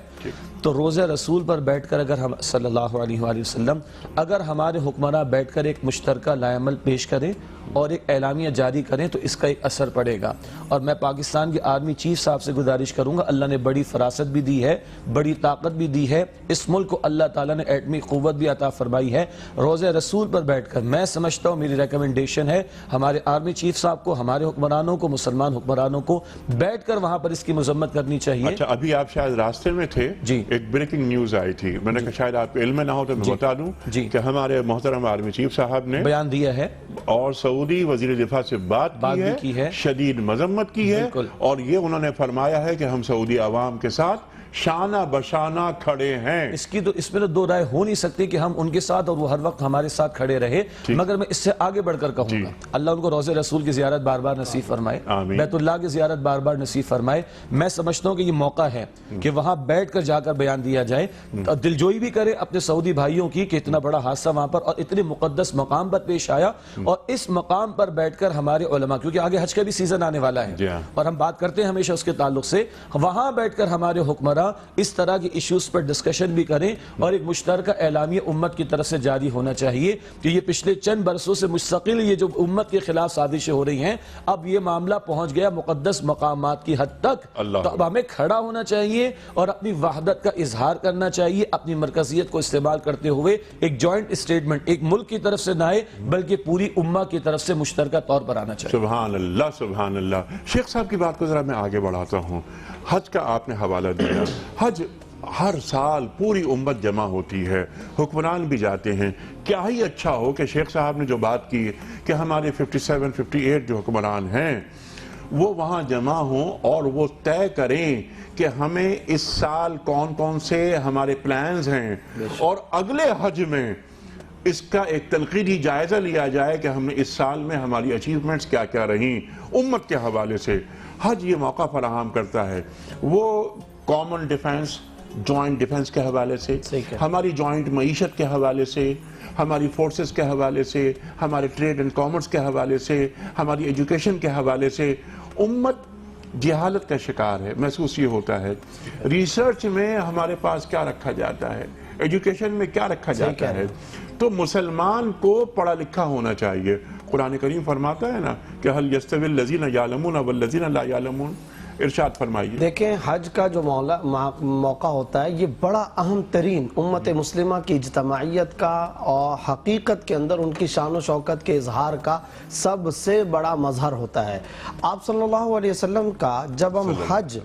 تو روزہ رسول پر بیٹھ کر اگر ہم صلی اللہ علیہ وآلہ وسلم اگر ہمارے حکمراں بیٹھ کر ایک مشترکہ لائحہ عمل پیش کریں اور ایک اعلامیہ جاری کریں تو اس کا ایک اثر پڑے گا. اور میں پاکستان کے آرمی چیف صاحب سے گزارش کروں گا, اللہ نے بڑی فراست بھی دی ہے, بڑی طاقت بھی دی ہے, اس ملک کو اللہ تعالیٰ نے ایٹمی قوت بھی عطا فرمائی ہے. روزہ رسول پر بیٹھ کر میں سمجھتا ہوں, میری ریکمنڈیشن ہے ہمارے آرمی چیف صاحب کو, ہمارے حکمرانوں کو, مسلمان حکمرانوں کو بیٹھ کر وہاں پر اس کی مذمت کرنی چاہیے. اچھا, ابھی آپ شاید راستے میں تھے, جی, ایک بریکنگ نیوز آئی تھی, میں نے کہا شاید آپ کو علم نہ ہو تو میں بتا دوں کہ ہمارے محترم آرمی چیف صاحب نے بیان دیا ہے اور سعودی وزیر دفاع سے بات کی ہے, شدید مذمت کی ہے, اور یہ انہوں نے فرمایا ہے کہ ہم سعودی عوام کے ساتھ شانہ بشانہ کھڑے ہیں. اس میں تو دو رائے ہو نہیں سکتی کہ ہم ان کے ساتھ اور وہ ہر وقت ہمارے ساتھ کھڑے رہے, مگر میں اس سے آگے بڑھ کر کہوں گا اللہ ان کو روضہ رسول کی زیارت بار بار نصیب فرمائے, بیت اللہ کی زیارت بار بار نصیب فرمائے. میں سمجھتا ہوں کہ یہ موقع ہے کہ وہاں بیٹھ کر جا کر بیان دیا جائے, دلجوئی بھی کرے اپنے سعودی بھائیوں کی کہ اتنا بڑا حادثہ وہاں پر اور اتنے مقدس مقام پر پیش آیا, اور اس مقام پر بیٹھ کر ہمارے علماء, کیونکہ آگے حج کا بھی سیزن آنے والا ہے اور ہم بات کرتے ہیں ہمیشہ اس کے تعلق سے, وہاں بیٹھ کر ہمارے حکمراں اس طرح کی ایشوز پر ڈسکشن بھی کریں اور ایک مشترکہ اعلامیہ امت کی طرف سے جاری ہونا چاہیے کہ یہ پچھلے چند برسوں سے مستقل یہ جو امت کے خلاف سازشیں ہو رہی ہیں, اب یہ معاملہ پہنچ گیا مقدس مقامات کی حد تک, تو اب ہمیں کھڑا ہونا چاہیے اور اپنی وحدت کا اظہار کرنا چاہیے, اپنی مرکزیت کو استعمال کرتے ہوئے ایک جوائنٹ اسٹیٹمنٹ ایک ملک کی طرف سے نہ آئے بلکہ پوری امہ کی طرف سے مشترکہ طور پر آنا چاہیے. سبحان اللہ, سبحان اللہ. شیخ صاحب کی بات کو ذرا میں آگے بڑھاتا ہوں. حج کا آپ نے حوالہ دیا, حج ہر سال پوری امت جمع ہوتی ہے, حکمران بھی جاتے ہیں. کیا ہی اچھا ہو کہ شیخ صاحب نے جو بات کی کہ ہمارے 57-58 جو حکمران ہیں وہ وہاں جمع ہوں اور وہ طے کریں کہ ہمیں اس سال کون کون سے ہمارے پلانز ہیں, اور اگلے حج میں اس کا ایک تنقیدی جائزہ لیا جائے کہ ہم نے اس سال میں ہماری اچیومنٹس کیا کیا رہیں امت کے حوالے سے. حج یہ موقع فراہم کرتا ہے, وہ کامن ڈیفنس, جوائنٹ ڈیفنس کے حوالے سے, ہماری جوائنٹ معیشت کے حوالے سے, ہماری فورسز کے حوالے سے, ہمارے ٹریڈ اینڈ کامرس کے حوالے سے, ہماری ایجوکیشن کے حوالے سے. امت جہالت کا شکار ہے, محسوس یہ ہوتا ہے. ریسرچ میں ہمارے پاس کیا رکھا جاتا ہے, ایجوکیشن میں کیا رکھا جاتا ہے, تو مسلمان کو پڑھا لکھا ہونا چاہیے. قرآن کریم فرماتا ہے نا کہ هل يستوي الذين يعلمون والذين لا يعلمون, ارشاد فرمائیے. دیکھیں حج کا جو موقع ہوتا ہے یہ بڑا اہم ترین امت مسلمہ کی اجتماعیت کا اور حقیقت کے اندر ان کی شان و شوکت کے اظہار کا سب سے بڑا مظہر ہوتا ہے. آپ صلی اللہ علیہ وسلم کا جب ہم حج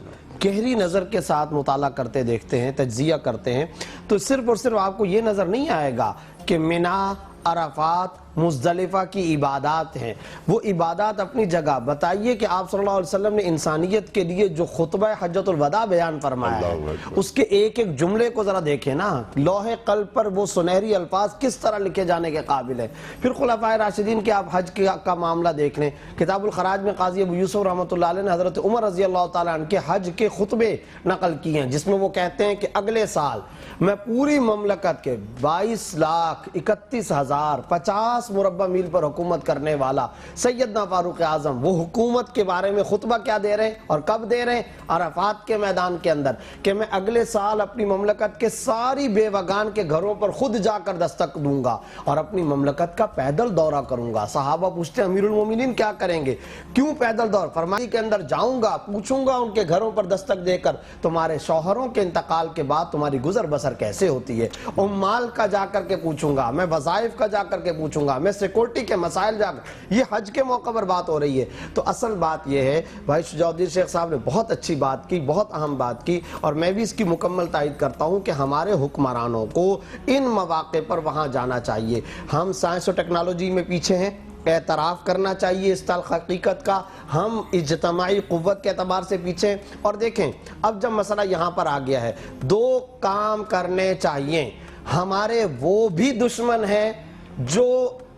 گہری نظر کے ساتھ مطالعہ کرتے دیکھتے ہیں, تجزیہ کرتے ہیں, تو صرف اور صرف آپ کو یہ نظر نہیں آئے گا کہ منی, عرفات, مزدلفہ کی عبادات ہیں. وہ عبادات اپنی جگہ. بتائیے کہ آپ صلی اللہ علیہ وسلم نے انسانیت کے لیے جو خطبہ حجۃ الوداع بیان فرمایا ہے اس کے ایک ایک جملے کو ذرا دیکھیں نا, لوح قلب پر وہ سنہری الفاظ کس طرح لکھے جانے کے قابل ہے. پھر خلفائے راشدین کے آپ حج کا معاملہ دیکھ لیں, کتاب الخراج میں قاضی ابو یوسف رحمۃ اللہ علیہ نے حضرت عمر رضی اللہ تعالیٰ عنہ کے حج کے خطبے نقل کیے ہیں جس میں وہ کہتے ہیں کہ اگلے سال میں پوری مملکت کے 22,31,000 50 مربع میل پر حکومت کرنے والا سیدنا فاروق اعظم وہ حکومت کے بارے میں خطبہ کیا دے رہے ہیں اور کب دے رہے ہیں, عرفات کے میدان کے اندر, کہ میں اگلے سال اپنی مملکت کے ساری بیوگان کے گھروں پر خود جا کر دستک دوں گا اور اپنی مملکت کا پیدل دورہ کروں گا. صحابہ پوچھتے ہیں امیر المومنین کیا کریں گے, کیوں پیدل دور؟ فرمایا کے اندر جاؤں گا, پوچھوں گا ان کے گھروں پر دستک دے کر تمہارے شوہروں کے انتقال کے بعد تمہاری گزر بسر کیسے ہوتی ہے. مال کا جا کر کے پوچھوں گا, میں وظائف کا جا کر کے پوچھوں گا, میں سیکورٹی کے مسائل جا کر. یہ حج کے موقع پر بات ہو رہی ہے. تو اصل بات یہ ہے, بھائی شجاع الدین شیخ صاحب نے بہت اچھی بات کی, بہت اہم بات کی, اور میں بھی اس کی مکمل تائید کرتا ہوں کہ ہمارے حکمرانوں کو ان مواقع پر وہاں جانا چاہیے. ہم سائنس و ٹیکنالوجی میں پیچھے ہیں, اعتراف کرنا چاہیے اس تلخ حقیقت کا. ہم اجتماعی قوت کے اعتبار سے پیچھے. اور دیکھیں اب جب مسئلہ یہاں پر آ گیا ہے, دو کام کرنے چاہیے. ہمارے وہ بھی دشمن ہیں جو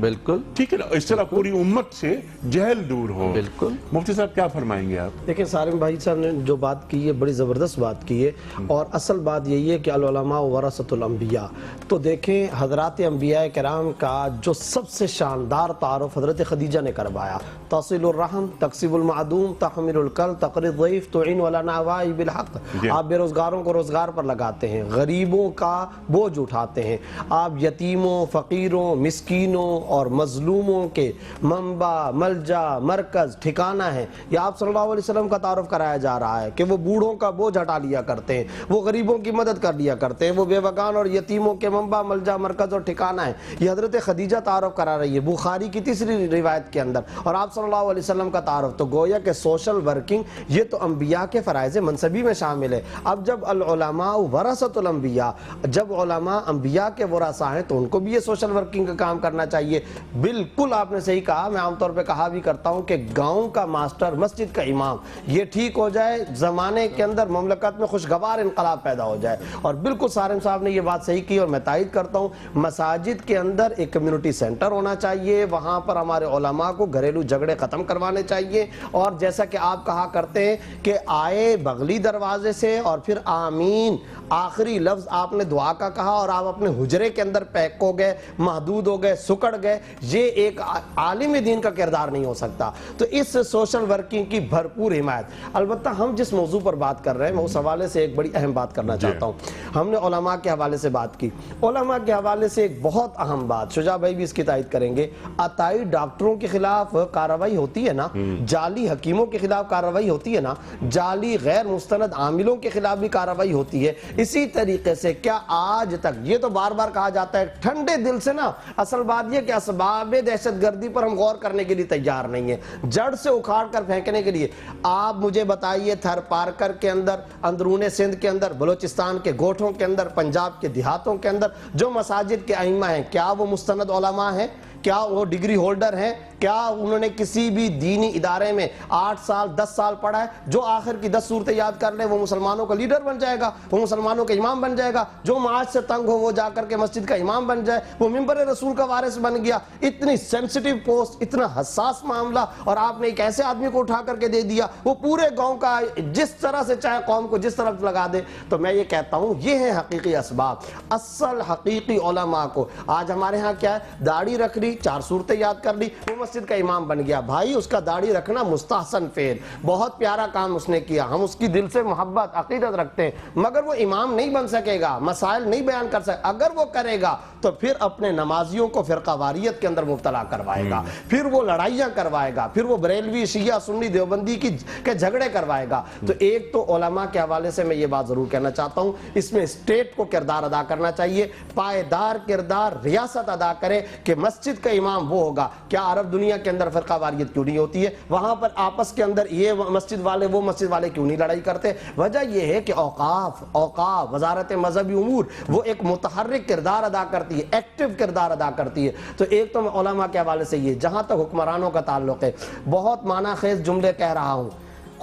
بالکل ٹھیک ہے نا, اس طرح پوری امت سے جہل دور ہو. بالکل. مفتی صاحب کیا فرمائیں گے آپ؟ دیکھیں سارم بھائی صاحب نے جو بات کی ہے بڑی زبردست بات کی ہے, اور اصل بات یہی ہے کہ العلماء ورثۃ الانبیاء. تو دیکھیں حضرات انبیاء کرام کا جو سب سے شاندار تعارف حضرت خدیجہ نے کروایا, تصل الرحم, تکسب المعدوم, تحمل الکل, تقری الضیف, تعین علی نوائی بالحق. آپ بے روزگاروں کو روزگار پر لگاتے ہیں, غریبوں کا بوجھ اٹھاتے ہیں, آپ یتیموں, فقیروں, مسکینوں اور مظلوموں کے منبع, ملجا, مرکز, ٹھکانہ ہے. یہ آپ صلی اللہ علیہ وسلم کا تعارف کرایا جا رہا ہے کہ وہ بوڑھوں کا بوجھ ہٹا لیا کرتے ہیں, وہ غریبوں کی مدد کر لیا کرتے ہیں, وہ بیوگان اور یتیموں کے منبع, ملجا, مرکز اور ٹھکانہ ہے. یہ حضرت خدیجہ تعارف کرا رہی ہے بخاری کی تیسری روایت کے اندر, اور آپ صلی اللہ علیہ وسلم کا تعارف. تو گویا کہ سوشل ورکنگ یہ تو انبیاء کے فرائض منصبی میں شامل ہے. اب جب العلماء ورثۃ الانبیاء, جب علماء انبیاء کے ورثہ ہیں تو ان کو بھی یہ سوشل ورکنگ کا کام کرنا چاہیے. بالکل آپ نے صحیح کہا, میں عام طور پہ کہا بھی کرتا ہوں کہ گاؤں کا ماسٹر, مسجد کا امام, یہ ٹھیک ہو جائے, زمانے کے اندر مملکت میں خوشگوار انقلاب پیدا ہو جائے. اور بالکل سارم صاحب نے یہ بات صحیح کی اور میں تائید کرتا ہوں. مساجد کے اندر ایک کمیونٹی سینٹر ہونا چاہیے, وہاں پر ہمارے علماء کو گھریلو جھگڑے ختم کروانے چاہیے. اور جیسا کہ آپ کہا کرتے ہیں کہ آئے بغلی دروازے سے اور پھر آمین آخری لفظ آپ نے دعا کا کہا, اور آپ اپنے حجرے کے اندر پیک ہو گئے, محدود ہو گئے, سکڑ گئے, یہ ایک عالم دین کا کردار نہیں ہو سکتا. تو اس سوشل ورکنگ کی بھرپور حمایت. البتہ ہم جس موضوع پر بات کر رہے ہیں میں اس حوالے سے ایک بڑی اہم بات کرنا چاہتا ہوں. ہم نے علماء کے حوالے سے بات کی, علماء کے حوالے سے ایک بہت اہم بات, شجاع بھائی بھی اس کی تائید کریں گے, عطائی ڈاکٹروں کے خلاف کارروائی ہوتی ہے نا, جعلی حکیموں کے خلاف کارروائی ہوتی ہے نا, جعلی غیر مستند عاملوں کے خلاف بھی کارروائی ہوتی ہے. اسی طریقے سے کیا آج تک, یہ تو بار بار کہا جاتا ہے ٹھنڈے دل سے نا, اصل بات یہ کہ اسباب دہشت گردی پر ہم غور کرنے کے لیے تیار نہیں ہیں, جڑ سے اکھاڑ کر پھینکنے کے لیے. آپ مجھے بتائیے تھر پارکر کے اندر, اندرون سندھ کے اندر, بلوچستان کے گوٹھوں کے اندر, پنجاب کے دیہاتوں کے اندر جو مساجد کے ائمہ ہیں, کیا وہ مستند علماء ہیں؟ کیا وہ ڈگری ہولڈر ہیں؟ کیا انہوں نے کسی بھی دینی ادارے میں 8 سال 10 سال پڑھا ہے؟ جو آخر کی 10 صورتیں یاد کر لے وہ مسلمانوں کا لیڈر بن جائے گا, وہ مسلمانوں کا امام بن جائے گا. جو معاش سے تنگ ہو وہ جا کر کے مسجد کا امام بن جائے, وہ منبر رسول کا وارث بن گیا. اتنی سینسٹیو پوسٹ, اتنا حساس معاملہ, اور آپ نے ایک ایسے آدمی کو اٹھا کر کے دے دیا, وہ پورے گاؤں کا جس طرح سے چاہے قوم کو جس طرف لگا دے. تو میں یہ کہتا ہوں یہ ہیں حقیقی اسباب. اصل حقیقی علماء کو آج ہمارے ہاں کیا ہے, داڑھی رکھ لی, 4 صورتیں یاد کر لی, وہ مسجد کا امام بن گیا. بھائی اس کا داڑھی رکھنا مستحسن فعل, بہت پیارا کام اس نے کیا, ہم اس کی دل سے محبت عقیدت رکھتے ہیں, مگر وہ امام نہیں بن سکے گا, مسائل نہیں بیان کر سکے. اگر وہ کرے گا تو پھر اپنے نمازیوں کو فرقہ واریت کے اندر مبتلا کروائے گا, پھر وہ لڑائیاں کروائے گا, پھر وہ بریلوی شیعہ سنی دیوبندی کے جھگڑے کروائے گا. تو ایک تو علماء کے حوالے سے میں یہ بات ضرور کہنا چاہتا ہوں, اس میں اسٹیٹ کو کردار ادا کرنا چاہیے, پائیدار کردار ریاست ادا کرے کہ مسجد کا امام وہ ہوگا. کیا عرب دنیا کے اندر فرقہ واریت کیوں نہیں ہوتی ہے؟ وہاں پر آپس کے اندر یہ مسجد والے وہ مسجد والے کیوں نہیں لڑائی کرتے؟ وجہ یہ ہے کہ اوقاف وزارت مذہبی امور وہ ایک متحرک کردار ادا کرتی ہے, ایکٹیو کردار ادا کرتی ہے. تو ایک تو میں علماء کے حوالے سے یہ, جہاں تک حکمرانوں کا تعلق ہے, بہت معنی خیز جملے کہہ رہا ہوں,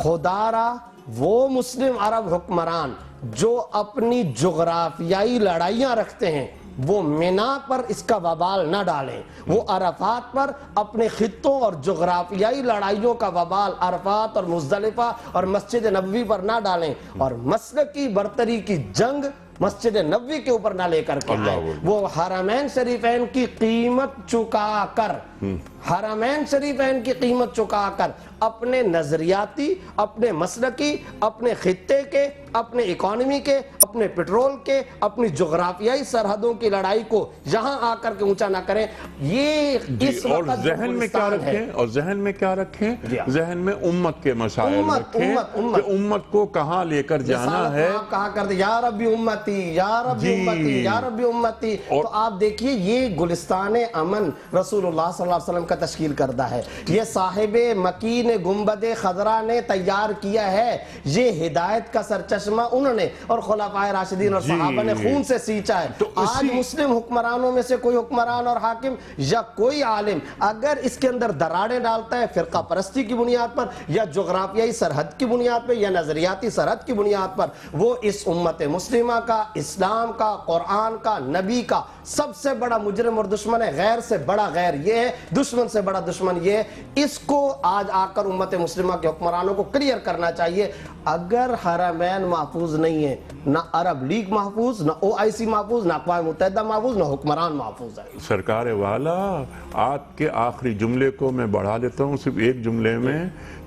خدا را وہ مسلم عرب حکمران جو اپنی جغرافیائی لڑائیاں رکھتے ہیں وہ مینا پر اس کا وبال نہ ڈالیں, وہ عرفات پر اپنے خطوں اور جغرافیائی لڑائیوں کا وبال عرفات اور مزدلفہ اور مسجد نبوی پر نہ ڈالیں, اور مسلکی برتری کی جنگ مسجد نبوی کے اوپر نہ لے کر کے آئے. وہ حرمین شریفین کی قیمت چکا کر, حرمین شریفین کی قیمت چکا کر اپنے نظریاتی, اپنے مسلکی, اپنے خطے کے, اپنے اکانومی کے, اپنے پیٹرول کے, اپنی جغرافیائی سرحدوں کی لڑائی کو یہاں آ کر کے اونچا نہ کریں. یہ اس اور وقت ذہن میں کیا رکھیں, اور ذہن میں کیا رکھیں, ذہن میں امت کے مسائل رکھیں کہ امت کو کہاں لے کر جانا ہے. آپ کہا کرتے یا ربی امتی, یا ربی امتی, یا ربی امتی. تو آپ دیکھیے یہ گلستان امن رسول اللہ صلی اللہ علیہ وسلم کا تشکیل کردہ ہے, یہ صاحب مکین گنبد خضرا نے تیار کیا ہے, یہ ہدایت کا سرچشمہ انہوں نے اور خلفائے خلفائے راشدین اور صحابہ نے خون سے سینچا ہے. آج مسلم حکمرانوں میں سے کوئی حکمران اور حاکم یا کوئی عالم اگر اس کے اندر دراڑیں ڈالتا ہے فرقہ پرستی کی بنیاد پر یا جغرافیائی سرحد کی بنیاد پر یا نظریاتی سرحد کی بنیاد پر، وہ اس امت مسلمہ کا، اسلام کا، قرآن کا، نبی کا سب سے بڑا مجرم اور دشمن ہے. غیر سے بڑا غیر یہ ہے، دشمن سے بڑا دشمن یہ ہے. اس کو آج آ کر امت مسلمہ کے حکمرانوں کو کلیئر کرنا چاہیے. اگر حرمین محفوظ نہیں ہے، نہ عرب لیگ محفوظ، نہ OIC محفوظ، نہ اقوام متحدہ محفوظ، نہ حکمران محفوظ ہے. سرکار والا آپ کے آخری جملے کو میں بڑھا دیتا ہوں صرف ایک جملے میں.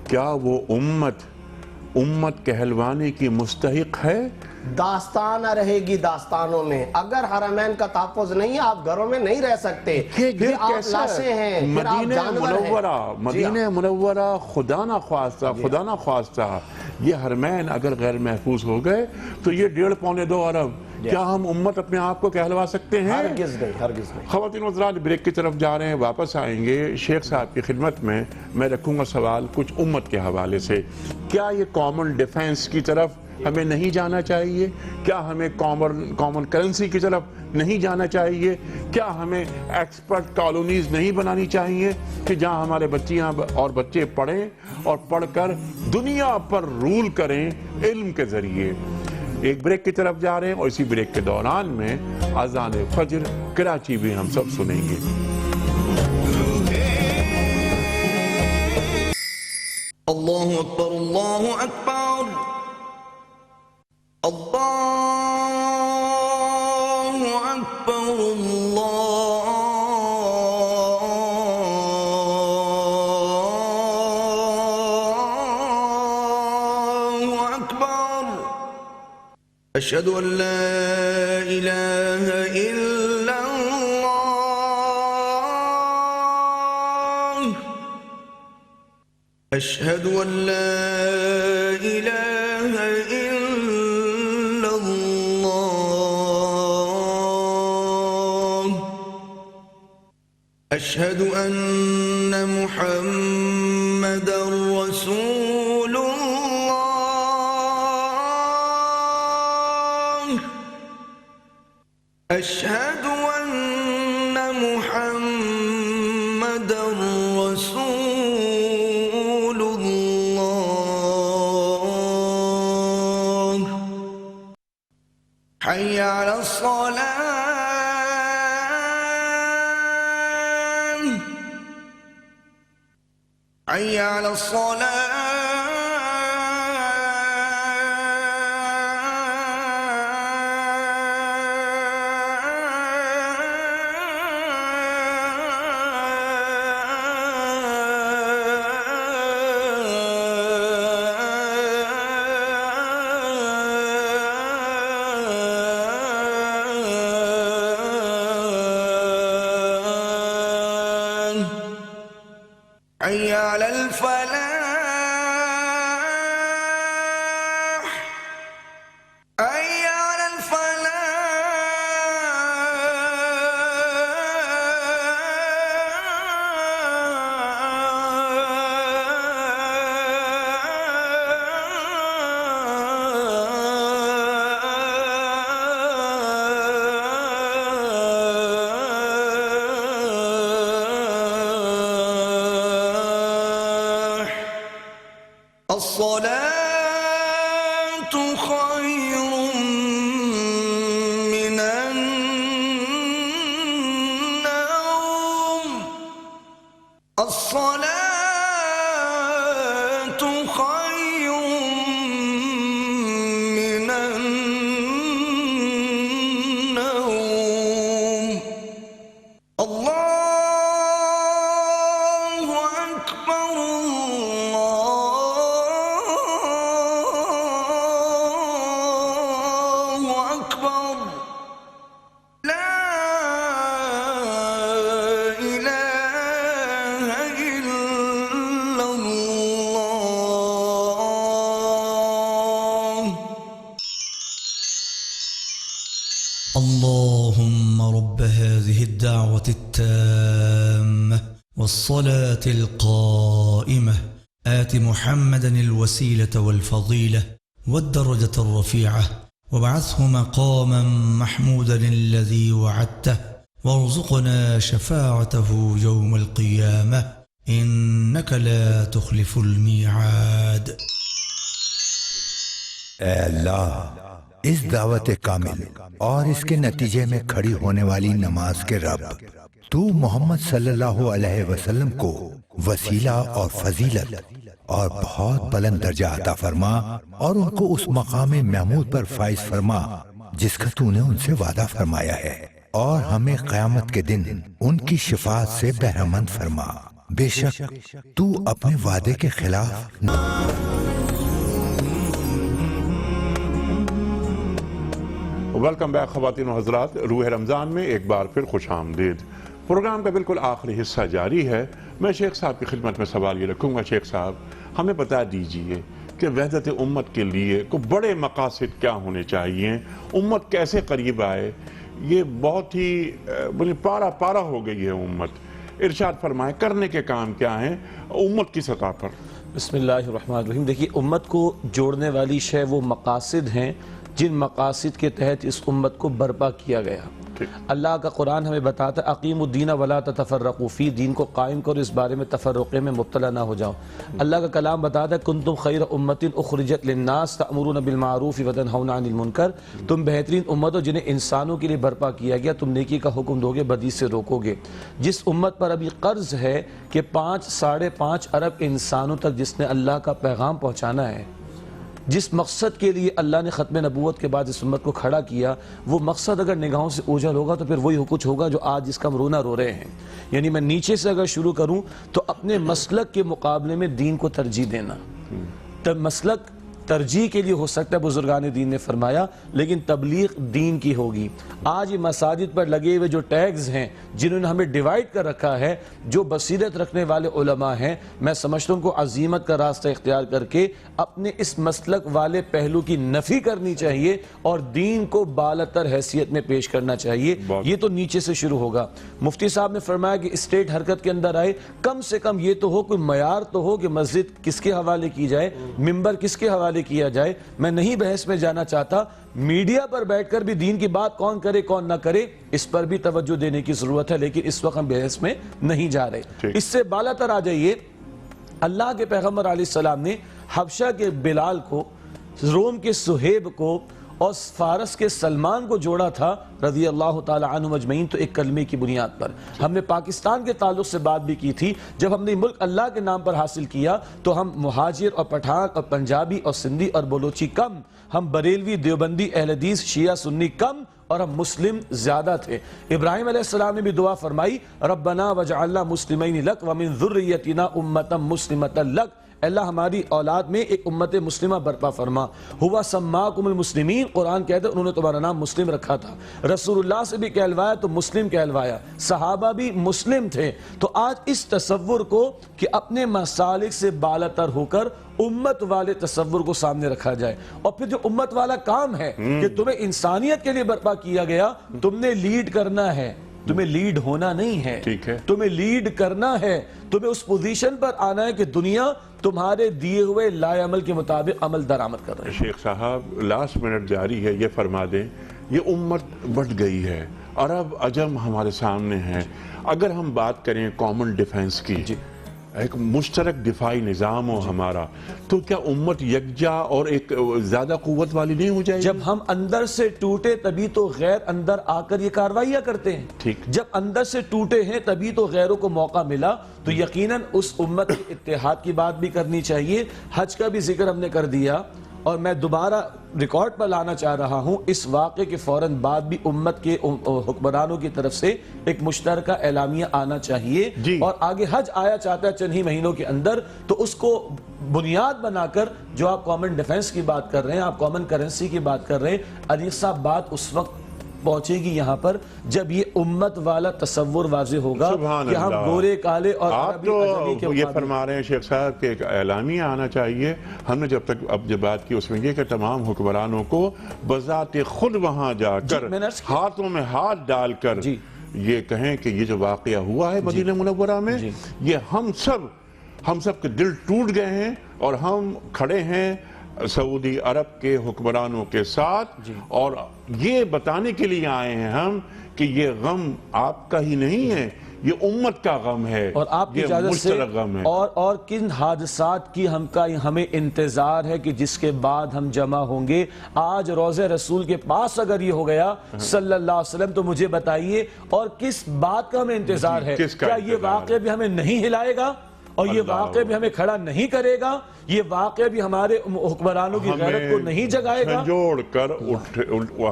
کیا وہ امت کہلوانے کی مستحق ہے؟ داستان رہے گی داستانوں میں. اگر حرمین کا تحفظ نہیں ہے آپ گھروں میں نہیں رہ سکتے، پھر آپ لاشیں ہیں، پھر آپ جانور ہیں. مدینہ منورہ خدا نہ خواستہ یہ حرمین اگر غیر محفوظ ہو گئے تو یہ 1.5-2 ارب کیا ہم امت اپنے آپ کو کہلوا سکتے ہیں؟ ہرگز نہیں. خواتین و حضرات بریک کی طرف جا رہے ہیں، واپس آئیں گے. شیخ صاحب کی خدمت میں رکھوں گا سوال کچھ امت کے حوالے سے. کیا یہ کامن ڈیفنس کی طرف ہمیں نہیں جانا چاہیے؟ کیا ہمیں کامن کرنسی کی طرف نہیں جانا چاہیے؟ کیا ہمیں ایکسپرٹ کالونیز نہیں بنانی چاہیے کہ جہاں ہمارے بچیاں اور بچے پڑھیں اور پڑھ کر دنیا پر رول کریں علم کے ذریعے؟ ایک بریک کی طرف جا رہے ہیں اور اسی بریک کے دوران میں اذان فجر کراچی بھی ہم سب سنیں گے. اللہ اکبر اللہ اکبر اللہ اکبر اللہ اکبر. اشہد ان لا الہ الا اللہ اشہد ان لا الہ الا اللہ اشہد ان محمد رسول اللہ اشہد ان محمد رسول اللہ. حی علی الصلاة حی علی الصلاة حی علی الفلاح حی علی الصلاة خير من النوم الصلاة خير من النوم. الله أكبر الله أكبر لا إله إلا الله. اللهم رب هذه الدعوة التامة والصلاة القائمة آت محمدا الوسيلة والفضيلة والدرجة الرفيعة وابعثه مقاما محمودا الذي وعدته وارزقنا شفاعته يوم القيامة إنك لا تخلف الميعاد. اے اللہ اس دعوت کامل اور اس کے نتیجے میں کھڑی ہونے والی نماز کے رب، تو محمد صلی اللہ علیہ وسلم کو وسیلہ اور فضیلت اور بہت بلند درجہ عطا فرما اور ان کو اس مقام محمود پر فائز فرما جس کا تو نے ان سے وعدہ فرمایا ہے، اور ہمیں قیامت کے دن ان کی شفاعت سے بہرمند فرما، بے شک تو اپنے وعدے کے خلاف ویلکم بیک خواتین و حضرات، روح رمضان میں ایک بار پھر خوش آمدید۔ پروگرام کا بالکل آخری حصہ جاری ہے۔ میں شیخ صاحب کی خدمت میں سوال یہ رکھوں گا، شیخ صاحب ہمیں بتا دیجئے کہ وحدت امت کے لیے کوئی بڑے مقاصد کیا ہونے چاہیے، امت کیسے قریب آئے؟ یہ بہت ہی پارا ہو گئی ہے امت، ارشاد فرمائیں کرنے کے کام کیا ہیں امت کی سطح پر؟ بسم اللہ الرحمن الرحیم۔ دیکھیے، امت کو جوڑنے والی شے وہ مقاصد ہیں جن مقاصد کے تحت اس امت کو برپا کیا گیا۔ اللہ کا قرآن ہمیں بتاتا ہے اقیم الدین ولا تتفرقوا فی، دین کو قائم کرو، اس بارے میں تفرقے میں مبتلا نہ ہو جاؤ۔ اللہ کا کلام بتاتا ہے کنتم خیر امت اخرجت للناس تأمرون بالمعروف وتنہون عن المنکر، تم بہترین امت ہو جنہیں انسانوں کے لیے برپا کیا گیا، تم نیکی کا حکم دو گے، بدی سے روکو گے۔ جس امت پر ابھی قرض ہے کہ 5.5 ارب انسانوں تک جس نے اللہ کا پیغام پہنچانا ہے، جس مقصد کے لیے اللہ نے ختم نبوت کے بعد اس امت کو کھڑا کیا، وہ مقصد اگر نگاہوں سے اوجھل ہوگا تو پھر وہی کچھ ہوگا جو آج جس کا ہم رونا رو رہے ہیں۔ یعنی میں نیچے سے اگر شروع کروں تو اپنے مسلک کے مقابلے میں دین کو ترجیح دینا، تب مسلک ترجیح کے لیے ہو سکتا ہے، بزرگان دین نے فرمایا، لیکن تبلیغ دین کی ہوگی۔ آج یہ مساجد پر لگے ہوئے جو ٹیگز ہیں جنہوں نے ہمیں ڈیوائیڈ کر رکھا ہے، جو بصیرت رکھنے والے علماء ہیں، میں سمجھتا ہوں کو عزیمت کا راستہ اختیار کر کے اپنے اس مسلک والے پہلو کی نفی کرنی چاہیے اور دین کو بالاتر حیثیت میں پیش کرنا چاہیے۔ یہ تو نیچے سے شروع ہوگا۔ مفتی صاحب نے فرمایا کہ اسٹیٹ حرکت کے اندر آئے، کم سے کم یہ تو ہو، کوئی معیار تو ہو کہ مسجد کس کے حوالے کی جائے، ممبر کس کے حوالے کیا جائے۔ میں نہیں بحث میں جانا چاہتا، میڈیا پر بیٹھ کر بھی دین کی بات کون کرے کون نہ کرے، اس پر بھی توجہ دینے کی ضرورت ہے، لیکن اس وقت ہم بحث میں نہیں جا رہے۔ اس سے بالاتر آ جائیے، اللہ کے پیغمبر علیہ السلام نے حبشہ کے بلال کو، روم کے سہیب کو اور فارس کے سلمان کو جوڑا تھا رضی اللہ تعالی عنہم اجمعین، تو ایک کلمے کی بنیاد پر۔ ہم نے پاکستان کے تعلق سے بات بھی کی تھی، جب ہم نے ملک اللہ کے نام پر حاصل کیا تو ہم مہاجر اور پٹھان اور پنجابی اور سندھی اور بلوچی کم، ہم بریلوی دیوبندی اہل حدیث شیعہ سنی کم، اور ہم مسلم زیادہ تھے۔ ابراہیم علیہ السلام نے بھی دعا فرمائی ربنا وجعلنا مسلمین لک ومن ذریتنا امتا مسلمتا لک، اللہ ہماری اولاد میں ایک امت مسلمہ برپا فرما۔ ہوا سماکم المسلمین، قرآن کہتا ہے انہوں نے تمہارا نام مسلم رکھا تھا۔ رسول اللہ سے بھی کہلوایا تو مسلم کہلوایا، صحابہ بھی مسلم تھے۔ تو آج اس تصور کو کہ اپنے مسالک سے بالاتر ہو کر امت والے تصور کو سامنے رکھا جائے، اور پھر جو امت والا کام ہے کہ تمہیں انسانیت کے لیے برپا کیا گیا، تم نے لیڈ کرنا ہے، تمہیں لیڈ ہونا نہیں ہے، تمہیں لیڈ کرنا ہے، تمہیں اس پوزیشن پر آنا ہے کہ دنیا تمہارے دیے ہوئے لائے عمل کے مطابق عمل درآمد کر رہے ہیں۔ شیخ صاحب لاسٹ منٹ جاری ہے، یہ فرما دیں، یہ امت بڑھ گئی ہے، عرب عجم ہمارے سامنے ہیں۔ اگر ہم بات کریں کامن ڈیفنس کی، ایک مشترک دفاعی نظام ہو ہمارا، تو کیا امت یکجا اور ایک زیادہ قوت والی نہیں ہو جائے گی؟ جب ہم اندر سے ٹوٹے تبھی تو غیر اندر آ کر یہ کارروائیاں کرتے ہیں۔ جب اندر سے ٹوٹے ہیں تبھی تو غیروں کو موقع ملا، تو یقیناً اس امت کے اتحاد کی بات بھی کرنی چاہیے۔ حج کا بھی ذکر ہم نے کر دیا، اور میں دوبارہ ریکارڈ پر لانا چاہ رہا ہوں، اس واقعے کے فوراً بعد بھی امت کے حکمرانوں کی طرف سے ایک مشترکہ اعلامیہ آنا چاہیے، اور آگے حج آیا چاہتا ہے چند ہی مہینوں کے اندر، تو اس کو بنیاد بنا کر جو آپ کامن ڈیفنس کی بات کر رہے ہیں، آپ کامن کرنسی کی بات کر رہے ہیں، علی صاحب بات اس وقت پہنچے گی یہاں پر جب یہ امت والا تصور واضح ہوگا کہ ہم گورے کالے اور آپ تو یہ فرما رہے ہیں شیخ صاحب کہ ایک اعلامیہ آنا چاہیے۔ ہم نے جب تک اب جو بات کی اس میں یہ کہ تمام حکمرانوں کو بذات خود وہاں جا کر ہاتھوں میں ہاتھ ڈال کر یہ کہیں کہ یہ جو واقعہ ہوا ہے مدینہ منورہ میں، یہ ہم سب کے دل ٹوٹ گئے ہیں، اور ہم کھڑے ہیں سعودی عرب کے حکمرانوں کے ساتھ، اور یہ بتانے کے لیے آئے ہیں ہم کہ یہ غم آپ کا ہی نہیں ہے، یہ امت کا غم ہے، اور آپ کی یہ اجازت سے مشترک غم ہے۔ اور کن حادثات کی ہمیں انتظار ہے کہ جس کے بعد ہم جمع ہوں گے؟ آج روضہ رسول کے پاس اگر یہ ہو گیا صلی اللہ علیہ وسلم تو مجھے بتائیے اور کس بات کا ہمیں انتظار ہے؟ کیا یہ واقعہ بھی ہمیں نہیں ہلائے گا اور یہ واقعہ بھی ہمیں کھڑا نہیں کرے گا؟ یہ واقعہ بھی ہمارے حکمرانوں کی غیرت کو نہیں جگائے گا؟ جھنجھوڑ کر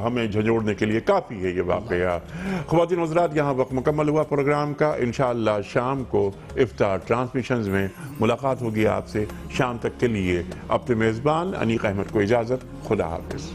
ہمیں جھنجھوڑنے کے لیے کافی ہے یہ واقعہ۔ خواتین حضرات، یہاں وقت مکمل ہوا پروگرام کا۔ انشاءاللہ شام کو افطار ٹرانسمیشنز میں ملاقات ہوگی آپ سے۔ شام تک کے لیے اپنے میزبان انیق احمد کو اجازت۔ خدا حافظ۔